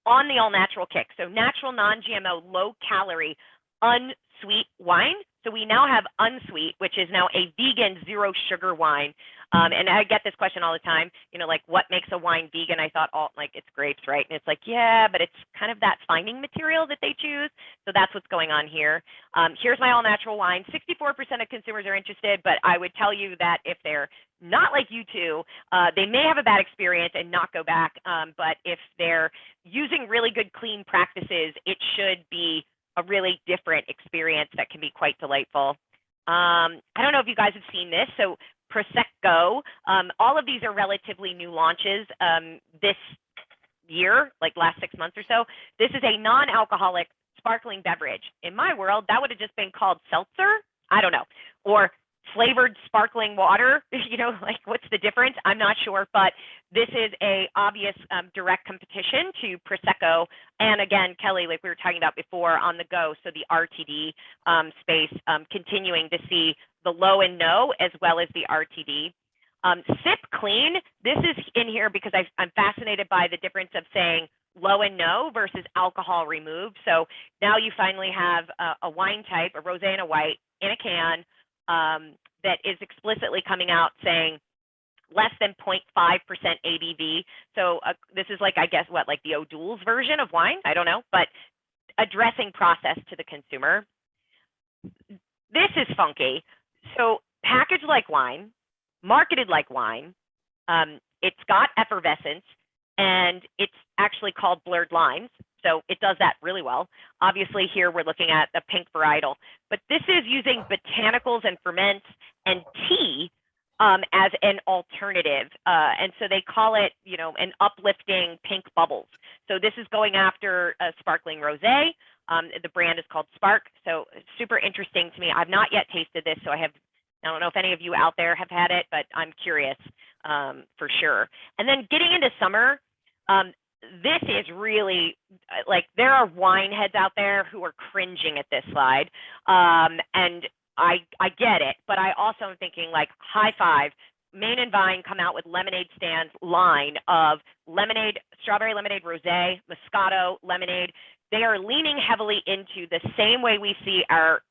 on the all-natural kick, so natural, non-GMO, low-calorie, unsweet wine. So we now have unsweet, which is now a vegan, zero sugar wine. And I get this question all the time, like what makes a wine vegan? I thought, like it's grapes, right? And it's like, yeah, but it's kind of that finding material that they choose. So that's what's going on here. Here's my all natural wine. 64% of consumers are interested, but I would tell you that if they're not like you two, they may have a bad experience and not go back. But if they're using really good, clean practices, it should be a really different experience that can be quite delightful. I don't know if you guys have seen this. So Prosecco, all of these are relatively new launches this year, like last 6 months or so. This is a non-alcoholic sparkling beverage. In my world, that would have just been called seltzer. I don't know. Or flavored sparkling water, like what's the difference? I'm not sure, but this is a obvious direct competition to Prosecco. And again, Kelly, like we were talking about before, on the go. So the RTD space, continuing to see the low and no as well as the RTD. Sip Clean, this is in here because I'm fascinated by the difference of saying low and no versus alcohol removed. So now you finally have a wine type, a rosé and a white in a can, that is explicitly coming out saying less than 0.5% ABV. So this is like, I guess, like the O'Doul's version of wine? I don't know, but addressing process to the consumer. This is funky. So packaged like wine, marketed like wine, it's got effervescence, and it's actually called blurred lines. So it does that really well. Obviously here we're looking at the pink varietal, but this is using botanicals and ferments and tea as an alternative. And so they call it, an uplifting pink bubbles. So this is going after a sparkling rosé. The brand is called Spark. So super interesting to me. I've not yet tasted this, so I don't know if any of you out there have had it, but I'm curious for sure. And then getting into summer, this is really, like, there are wine heads out there who are cringing at this slide. And I get it, but I also am thinking, like, high five. Main and Vine come out with lemonade stands line of lemonade, strawberry lemonade, rosé, Moscato lemonade. They are leaning heavily into the same way we see our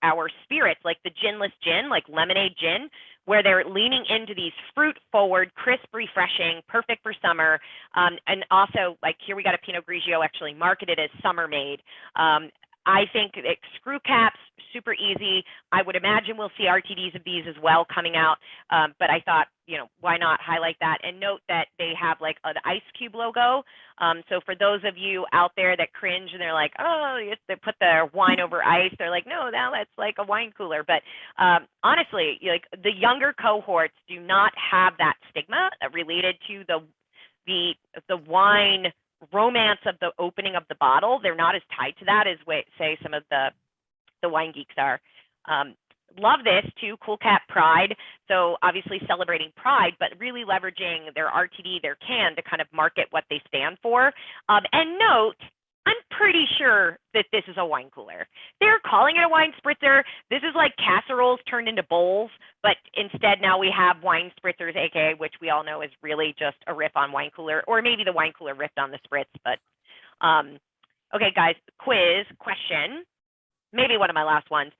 spirits, like the ginless gin, like lemonade gin, where they're leaning into these fruit-forward, crisp, refreshing, perfect for summer. And also, like, here we got a Pinot Grigio actually marketed as summer-made. I think screw caps, super easy. I would imagine we'll see RTDs of these as well coming out. But I thought, why not highlight that and note that they have like an ice cube logo. So for those of you out there that cringe and they're like, oh, they put their wine over ice, they're like, no, now that's like a wine cooler. But honestly, like the younger cohorts do not have that stigma related to the wine romance of the opening of the bottle. They're not as tied to that as say some of the wine geeks are. Love this too, Cool Cat Pride. So obviously celebrating pride, but really leveraging their RTD, their can to kind of market what they stand for. And note, I'm pretty sure that this is a wine cooler. They're calling it a wine spritzer. This is like casseroles turned into bowls, but instead now we have wine spritzers, aka, which we all know is really just a riff on wine cooler, or maybe the wine cooler riffed on the spritz. But okay, guys, quiz question. Maybe one of my last ones.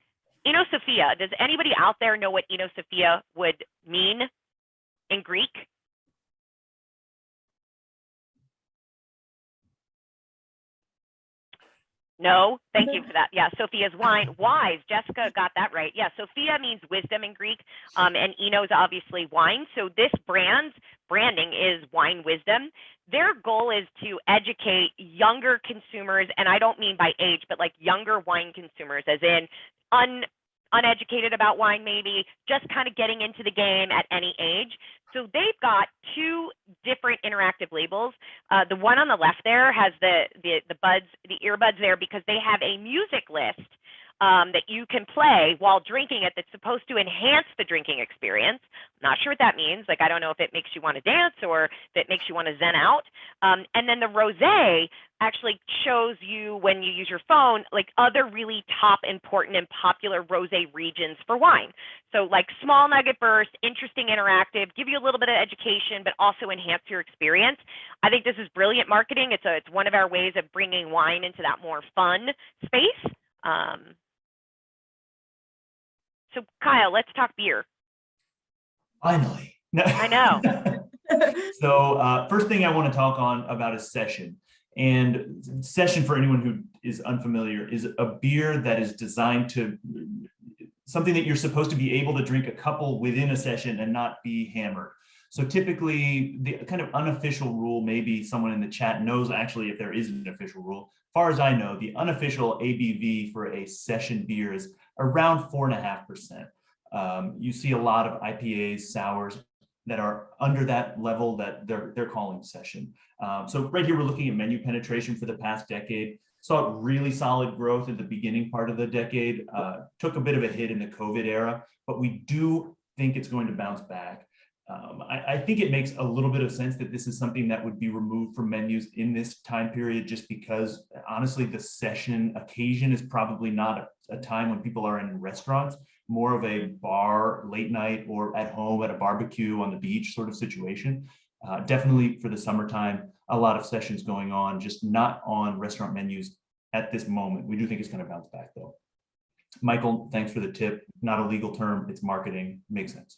Ino Sophia. Does anybody out there know what Ino Sophia would mean in Greek? No, thank you for that. Yeah, Sophia's wine, wise. Jessica got that right. Yeah, Sophia means wisdom in Greek, and Eno is obviously wine. So this branding is wine wisdom. Their goal is to educate younger consumers, and I don't mean by age, but like younger wine consumers, as in uneducated about wine, maybe just kind of getting into the game at any age. So they've got two different interactive labels. The one on the left there has the buds, the earbuds there, because they have a music list that you can play while drinking it that's supposed to enhance the drinking experience. I'm not sure what that means. Like, I don't know if it makes you want to dance or if it makes you want to zen out. And then the rosé actually shows you, when you use your phone, like other really top important and popular rosé regions for wine. So like small nugget burst, interesting, interactive, give you a little bit of education, but also enhance your experience. I think this is brilliant marketing. It's one of our ways of bringing wine into that more fun space. So Kyle, let's talk beer. Finally. I know. So first thing I want to talk about is session. And session, for anyone who is unfamiliar, is a beer that is designed to, something that you're supposed to be able to drink a couple within a session and not be hammered. So typically the kind of unofficial rule, maybe someone in the chat knows actually if there is an official rule. As far as I know, the unofficial ABV for a session beer is around 4.5%. You see a lot of IPAs, sours that are under that level that they're calling session. So right here, we're looking at menu penetration for the past decade. Saw really solid growth at the beginning part of the decade, took a bit of a hit in the COVID era, but we do think it's going to bounce back. I think it makes a little bit of sense that this is something that would be removed from menus in this time period, just because honestly, the session occasion is probably not a time when people are in restaurants, more of a bar late night or at home at a barbecue on the beach sort of situation. Definitely for the summertime, a lot of sessions going on, just not on restaurant menus at this moment. We do think it's going to bounce back though. Michael, thanks for the tip. Not a legal term, it's marketing, makes sense.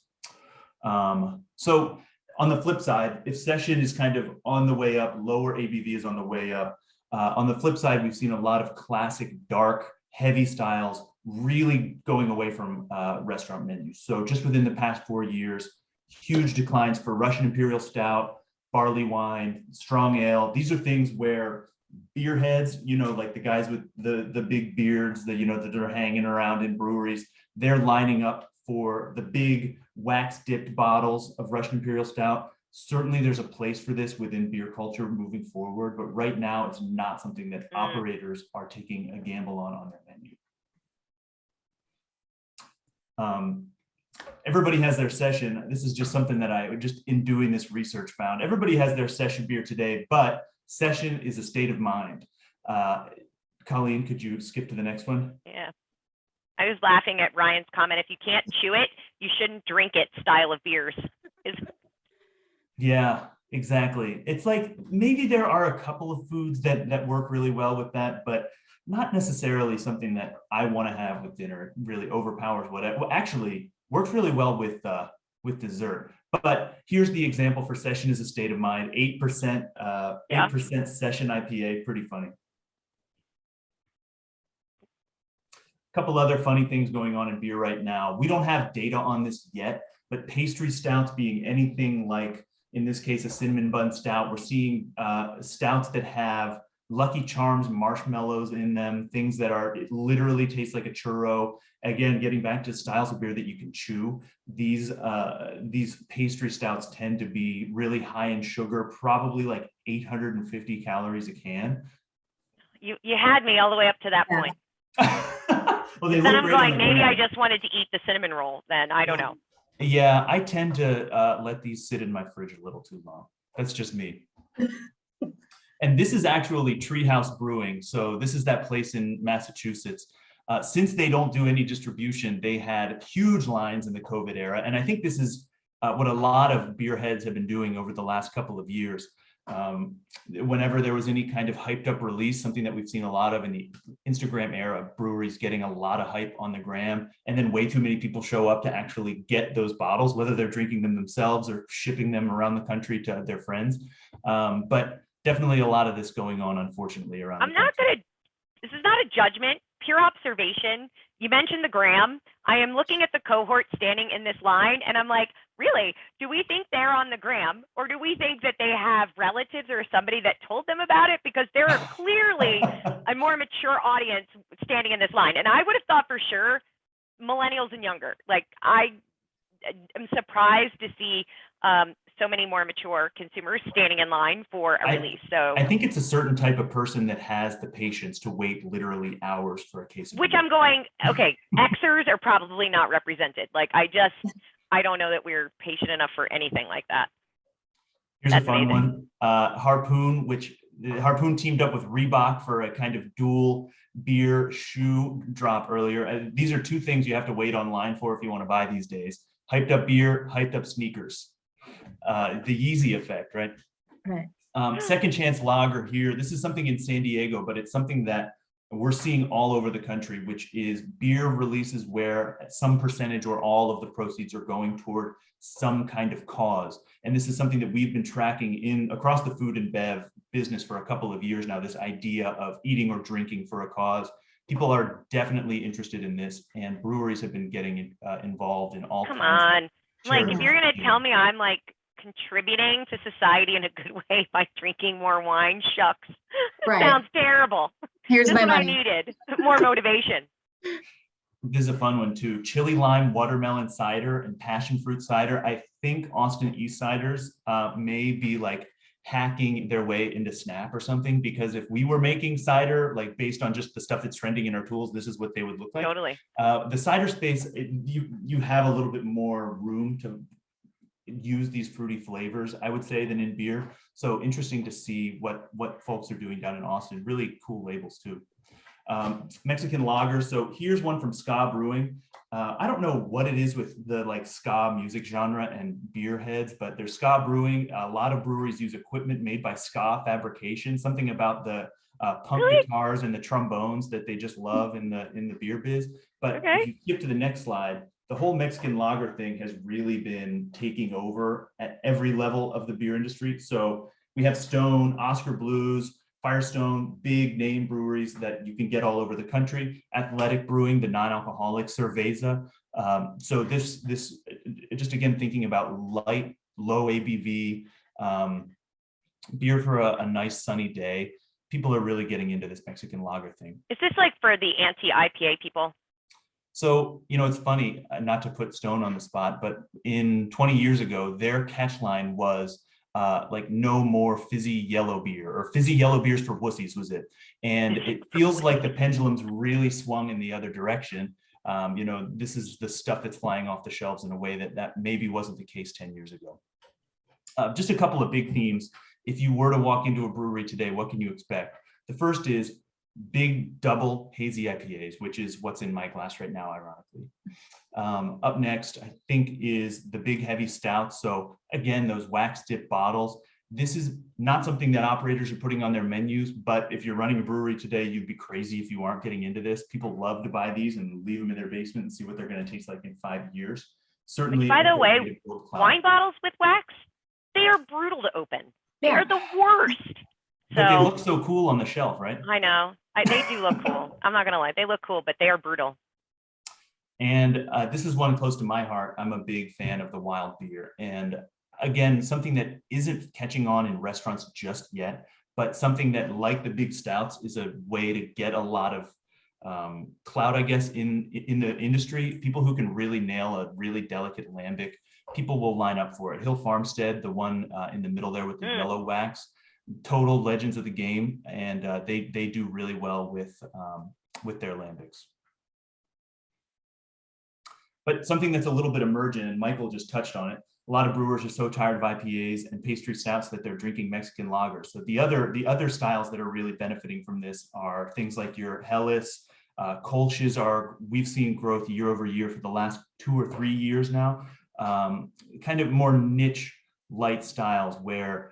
So on the flip side, if session is kind of on the way up, lower ABV is on the way up. On the flip side, we've seen a lot of classic, dark, heavy styles really going away from restaurant menus. So just within the past 4 years, huge declines for Russian Imperial Stout, barley wine, strong ale. These are things where beer heads, you know, like the guys with the big beards that, you know, that are hanging around in breweries, they're lining up for the big wax dipped bottles of Russian Imperial Stout. Certainly there's a place for this within beer culture moving forward, but right now it's not something that operators are taking a gamble on their menu. Everybody has their session. This is just something that I just in doing this research found. Everybody has their session beer today, but session is a state of mind. Colleen, could you skip to the next one? Yeah. I was laughing at Ryan's comment. If you can't chew it, you shouldn't drink it style of beers. Yeah, exactly. It's like maybe there are a couple of foods that work really well with that, but not necessarily something that I want to have with dinner. It really overpowers whatever. Well, actually works really well with dessert. But here's the example for session as a state of mind. 8%, 8% session IPA, pretty funny. Couple other funny things going on in beer right now. We don't have data on this yet, but pastry stouts being anything like, in this case, a cinnamon bun stout. We're seeing stouts that have Lucky Charms marshmallows in them, things that are, it literally tastes like a churro. Again, getting back to styles of beer that you can chew. These pastry stouts tend to be really high in sugar, probably like 850 calories a can. You had me all the way up to that point. Well, they then look I'm great going, maybe I just wanted to eat the cinnamon roll. Then I don't know. Yeah, I tend to let these sit in my fridge a little too long. That's just me. And this is actually Treehouse Brewing. So this is that place in Massachusetts. Since they don't do any distribution, they had huge lines in the COVID era. And I think this is what a lot of beer heads have been doing over the last couple of years. Whenever there was any kind of hyped up release, something that we've seen a lot of in the Instagram era, breweries getting a lot of hype on the gram, and then way too many people show up to actually get those bottles, whether they're drinking them themselves or shipping them around the country to their friends. But definitely a lot of this going on, unfortunately, around. This is not a judgment, pure observation. You mentioned the gram. I am looking at the cohort standing in this line, and I'm like, really, do we think they're on the gram, or do we think that they have relatives or somebody that told them about it? Because there are clearly a more mature audience standing in this line. And I would have thought for sure millennials and younger. Like, I am surprised to see so many more mature consumers standing in line for a release. So I think it's a certain type of person that has the patience to wait literally hours for a case of which beer. I'm going, okay, Xers are probably not represented. Like, I don't know that we're patient enough for anything like that. Here's That's a fun amazing. one. Harpoon, which Harpoon teamed up with Reebok for a kind of dual beer shoe drop earlier. These are two things you have to wait online for if you want to buy these days. Hyped up beer, hyped up sneakers. The Yeezy effect, right? Right. Second Chance Lager here. This is something in San Diego, but it's something that we're seeing all over the country, which is beer releases where some percentage or all of the proceeds are going toward some kind of cause. And this is something that we've been tracking across the food and bev business for a couple of years now, this idea of eating or drinking for a cause. People are definitely interested in this, and breweries have been getting involved in all Come kinds on. Like, if you're going to tell me I'm like contributing to society in a good way by drinking more wine, shucks. Right. Sounds terrible. Here's That's my what money. I needed. More motivation. This is a fun one too. Chili lime watermelon cider and passion fruit cider. I think Austin East ciders may be like hacking their way into Snap or something, because if we were making cider, like based on just the stuff that's trending in our tools, this is what they would look like. Totally. The cider space, you have a little bit more room to use these fruity flavors, I would say, than in beer. So interesting to see what folks are doing down in Austin. Really cool labels too. Mexican lager. So here's one from Ska Brewing. I don't know what it is with the like ska music genre and beer heads, but there's Ska Brewing. A lot of breweries use equipment made by ska fabrication. Something about the punk guitars and the trombones that they just love in the beer biz. But if you skip to the next slide, the whole Mexican lager thing has really been taking over at every level of the beer industry. So we have Stone, Oscar Blues, Firestone, big name breweries that you can get all over the country. Athletic Brewing, the non-alcoholic Cerveza. So this just again thinking about light, low ABV beer for a nice sunny day. People are really getting into this Mexican lager thing. Is this like for the anti-IPA people? So, it's funny, not to put Stone on the spot, but 20 years ago, their catch line was like no more fizzy yellow beer, or fizzy yellow beers for wussies was it. And it feels like the pendulum's really swung in the other direction. This is the stuff that's flying off the shelves in a way that maybe wasn't the case 10 years ago. Just a couple of big themes. If you were to walk into a brewery today, what can you expect? The first is big double hazy IPAs, which is what's in my glass right now, ironically. Up next, I think, is the big heavy stouts. So again, those wax dip bottles. This is not something that operators are putting on their menus, but if you're running a brewery today, you'd be crazy if you aren't getting into this. People love to buy these and leave them in their basement and see what they're going to taste like in 5 years. Certainly. By the way, wine bottles with wax, they are brutal to open. They are the worst. But they look so cool on the shelf, right? I know. They do look cool. I'm not going to lie. They look cool, but they are brutal. And this is one close to my heart. I'm a big fan of the wild beer. And again, something that isn't catching on in restaurants just yet, but something that, like the big stouts, is a way to get a lot of clout, I guess, in the industry. People who can really nail a really delicate lambic, people will line up for it. Hill Farmstead, the one in the middle there with the yellow wax, total legends of the game, and they do really well with their lambics. But something that's a little bit emergent, and Michael just touched on it, a lot of brewers are so tired of IPAs and pastry stouts that they're drinking Mexican lagers. So the other styles that are really benefiting from this are things like your Helles, Kolsch's we've seen growth year over year for the last 2 or 3 years now. Kind of more niche light styles where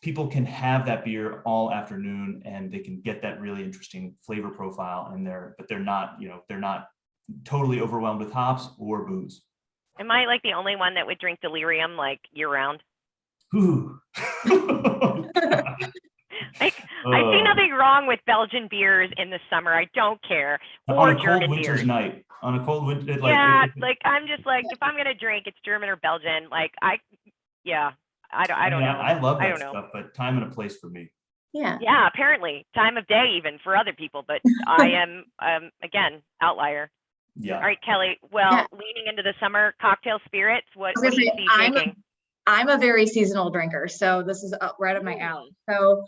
people can have that beer all afternoon and they can get that really interesting flavor profile in there, but they're not totally overwhelmed with hops or booze. Am I like the only one that would drink delirium like year round? Ooh. I see nothing wrong with Belgian beers in the summer. I don't care. Or on a German cold winter's beers. night. On a cold winter, I'm just like, if I'm gonna drink, it's German or Belgian. I don't know. I love that stuff, but time and a place for me. Yeah, apparently time of day even for other people, but I am again outlier. Yeah. All right, Kelly. Well, leaning into the summer, cocktail spirits. What do you see shaking? I'm a very seasonal drinker, so this is right up my alley. So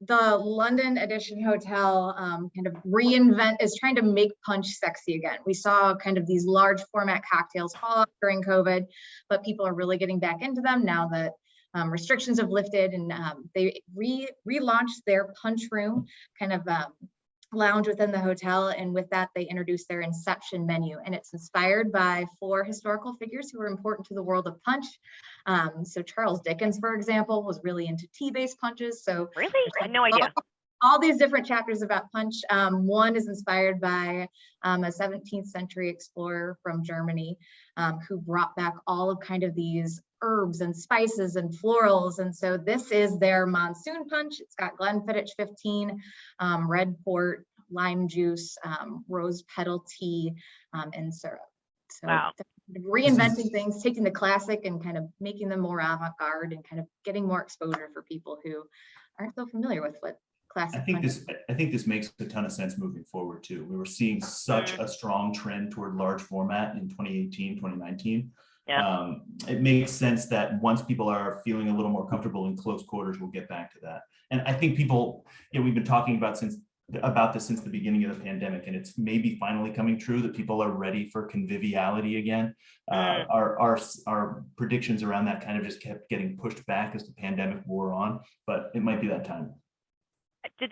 the London Edition Hotel kind of is trying to make punch sexy again. We saw kind of these large format cocktails fall off during COVID, but people are really getting back into them now that restrictions have lifted, and they relaunched their punch room kind of lounge within the hotel, and with that they introduced their Inception menu, and it's inspired by 4 historical figures who were important to the world of punch. So Charles Dickens, for example, was really into tea-based punches. So really, I had no idea. All these different chapters about punch. One is inspired by a 17th century explorer from Germany who brought back all of kind of these herbs and spices and florals. And so this is their monsoon punch. It's got Glenfiddich 15, red port, lime juice, rose petal tea, and syrup. So wow. Reinventing things, taking the classic and kind of making them more avant-garde and kind of getting more exposure for people who aren't so familiar with what classic. I think this makes a ton of sense moving forward too. We were seeing such a strong trend toward large format in 2018, 2019. Yeah. It makes sense that once people are feeling a little more comfortable in close quarters, we'll get back to that. And I think people, we've been talking about this since the beginning of the pandemic, and it's maybe finally coming true that people are ready for conviviality again. Our predictions around that kind of just kept getting pushed back as the pandemic wore on, but it might be that time. Did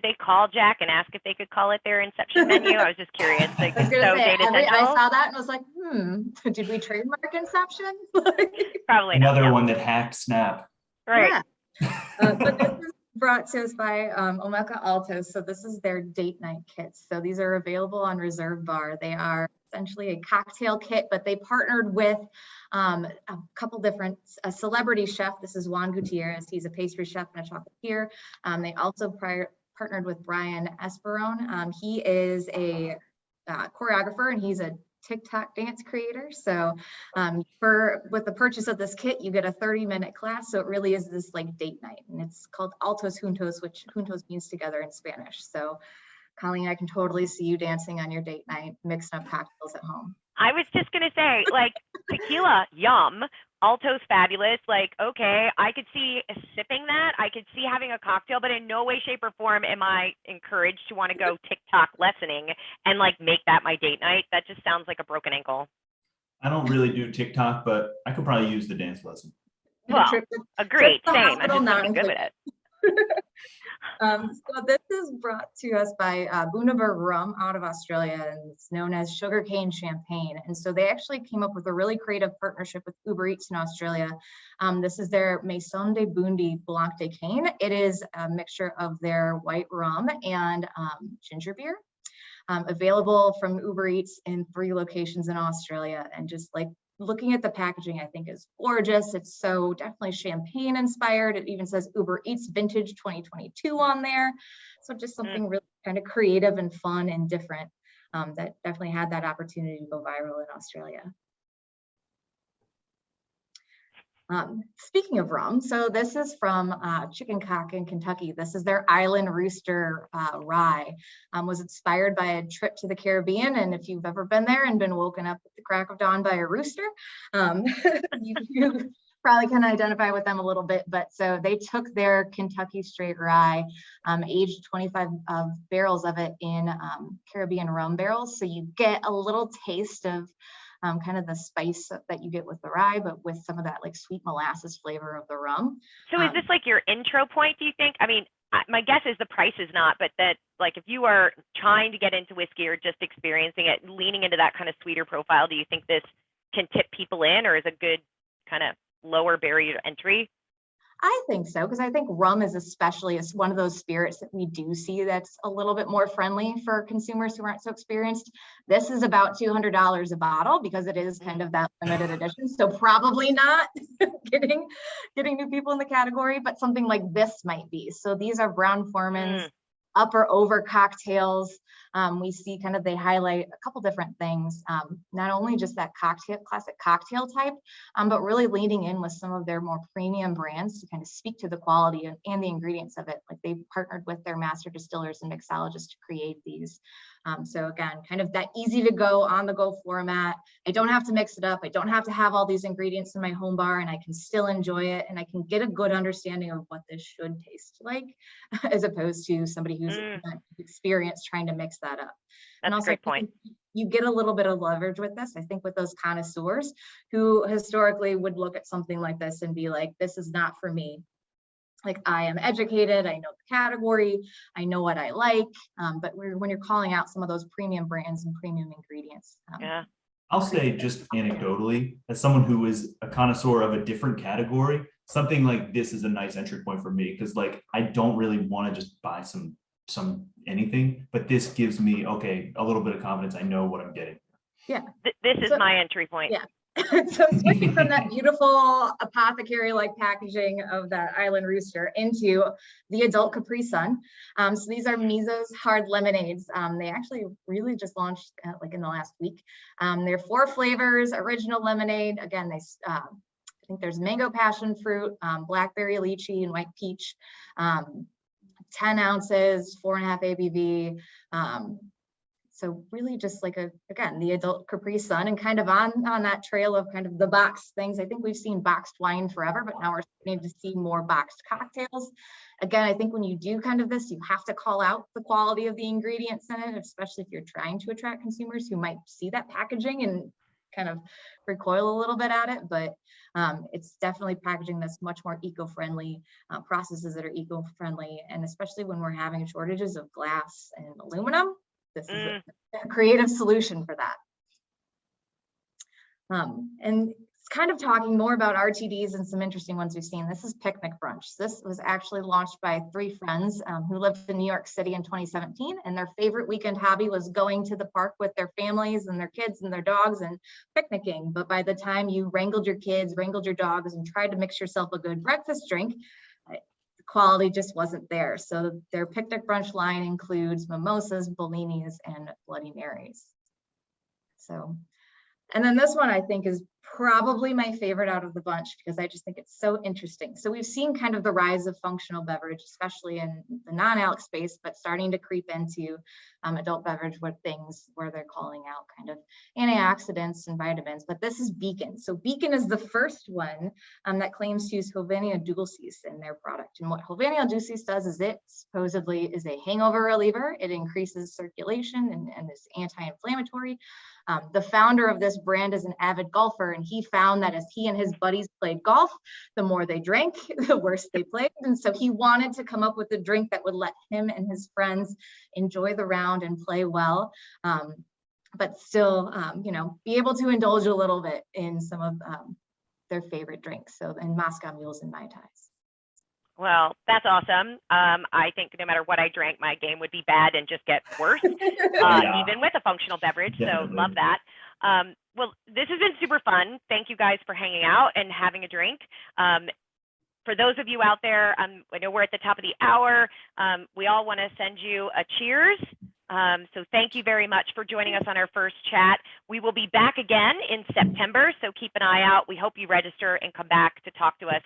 they call Jack and ask if they could call it their Inception menu? I was just curious. Like, I saw that and was like, did we trademark Inception? Probably another not, one that hacked Snap. Right. Yeah. But this is brought to us by Omeka Altos. So this is their date night kits. So these are available on Reserve Bar. They are essentially a cocktail kit, but they partnered with a couple different, a celebrity chef. This is Juan Gutierrez. He's a pastry chef and a chocolatier. They also partnered with Brian Esperone. He is a choreographer, and he's a TikTok dance creator. So with the purchase of this kit, you get a 30-minute class. So it really is this like date night, and it's called Altos Juntos, which Juntos means together in Spanish. So Colleen, I can totally see you dancing on your date night, mixing up cocktails at home. I was just going to say, like, tequila, yum. Alto's fabulous. Like, okay, I could see sipping that. I could see having a cocktail, but in no way, shape, or form am I encouraged to want to go TikTok lessoning and like make that my date night. That just sounds like a broken ankle. I don't really do TikTok, but I could probably use the dance lesson. Well, agreed. Same. I'm just not good with it. So this is brought to us by Bundaberg Rum out of Australia, and it's known as sugarcane champagne. And so they actually came up with a really creative partnership with Uber Eats in Australia. This is their Maison de Bundy Blanc de Cane. It is a mixture of their white rum and ginger beer. Available from Uber Eats in 3 locations in Australia, and just like looking at the packaging, I think is gorgeous. It's so definitely champagne inspired. It even says Uber Eats Vintage 2022 on there. So just something really kind of creative and fun and different that definitely had that opportunity to go viral in Australia. Speaking of rum, so this is from Chicken Cock in Kentucky. This is their Island Rooster rye. Was inspired by a trip to the Caribbean, and if you've ever been there and been woken up at the crack of dawn by a rooster, you probably can identify with them a little bit. But so they took their Kentucky straight rye, aged 25 barrels of it in Caribbean rum barrels, so you get a little taste of kind of the spice that you get with the rye, but with some of that like sweet molasses flavor of the rum. So is this like your intro point, do you think? I mean, my guess is the price is not, but that like if you are trying to get into whiskey or just experiencing it, leaning into that kind of sweeter profile, do you think this can tip people in, or is a good kind of lower barrier to entry? I think so, because I think rum is especially one of those spirits that we do see that's a little bit more friendly for consumers who aren't so experienced. This is about $200 a bottle because it is kind of that limited edition. So probably not getting new people in the category, but something like this might be. So these are Brown-Forman's up or over cocktails. We see kind of, they highlight a couple different things, not only just that classic cocktail type, but really leaning in with some of their more premium brands to kind of speak to the quality and the ingredients of it. Like they partnered with their master distillers and mixologists to create these So again, kind of that easy to go, on the go format. I don't have to mix it up. I don't have to have all these ingredients in my home bar, and I can still enjoy it, and I can get a good understanding of what this should taste like, as opposed to somebody who's not experienced trying to mix that up. That's a great point. You get a little bit of leverage with this, I think, with those connoisseurs who historically would look at something like this and be like, this is not for me. Like, I am educated, I know the category, I know what I like, but when you're calling out some of those premium brands and premium ingredients. Yeah. I'll say, just anecdotally, as someone who is a connoisseur of a different category, something like this is a nice entry point for me, because like, I don't really want to just buy some anything, but this gives me, okay, a little bit of confidence. I know what I'm getting. Yeah. This is my entry point. Yeah. So switching from that beautiful apothecary-like packaging of that Island Rooster into the adult Capri Sun. So these are Mizo's hard lemonades. They actually really just launched like in the last week. They're 4 flavors: original lemonade. Again, I think there's mango passion fruit, blackberry lychee, and white peach. 10 ounces, 4.5 ABV. So really just like again, the adult Capri Sun, and kind of on that trail of kind of the boxed things. I think we've seen boxed wine forever, but now we're starting to see more boxed cocktails. Again, I think when you do kind of this, you have to call out the quality of the ingredients in it, especially if you're trying to attract consumers who might see that packaging and kind of recoil a little bit at it. But it's definitely packaging that's much more eco-friendly, processes that are eco-friendly, and especially when we're having shortages of glass and aluminum, this is a creative solution for that. And it's kind of talking more about RTDs and some interesting ones we've seen. This is Picnic Brunch. This was actually launched by 3 friends who lived in New York City in 2017, and their favorite weekend hobby was going to the park with their families and their kids and their dogs and picnicking. But by the time you wrangled your kids, wrangled your dogs, and tried to mix yourself a good breakfast drink, quality just wasn't there. So their Picnic Brunch line includes mimosas, bellinis, and Bloody Marys. So, and then this one I think is probably my favorite out of the bunch, because I just think it's so interesting. So we've seen kind of the rise of functional beverage, especially in the non-alc space, but starting to creep into adult beverage with things where they're calling out kind of antioxidants and vitamins. But this is Beacon. So Beacon is the first one that claims to use Hovenia dulcis in their product. And what Hovenia dulcis does is it supposedly is a hangover reliever. It increases circulation and is anti-inflammatory. The founder of this brand is an avid golfer, and he found that as he and his buddies played golf, the more they drank, the worse they played. And so he wanted to come up with a drink that would let him and his friends enjoy the round and play well, but still, you know, be able to indulge a little bit in some of their favorite drinks. So, and Moscow mules and Mai Tais. Well, that's awesome. I think no matter what I drank, my game would be bad and just get worse, even with a functional beverage. So love that. Well, this has been super fun. Thank you guys for hanging out and having a drink. For those of you out there, I know we're at the top of the hour. We all want to send you a cheers. So thank you very much for joining us on our first chat. We will be back again in September, so keep an eye out. We hope you register and come back to talk to us.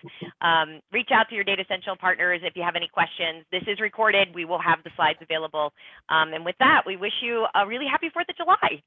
Reach out to your Datassential partners if you have any questions. This is recorded. We will have the slides available. And with that, we wish you a really happy 4th of July.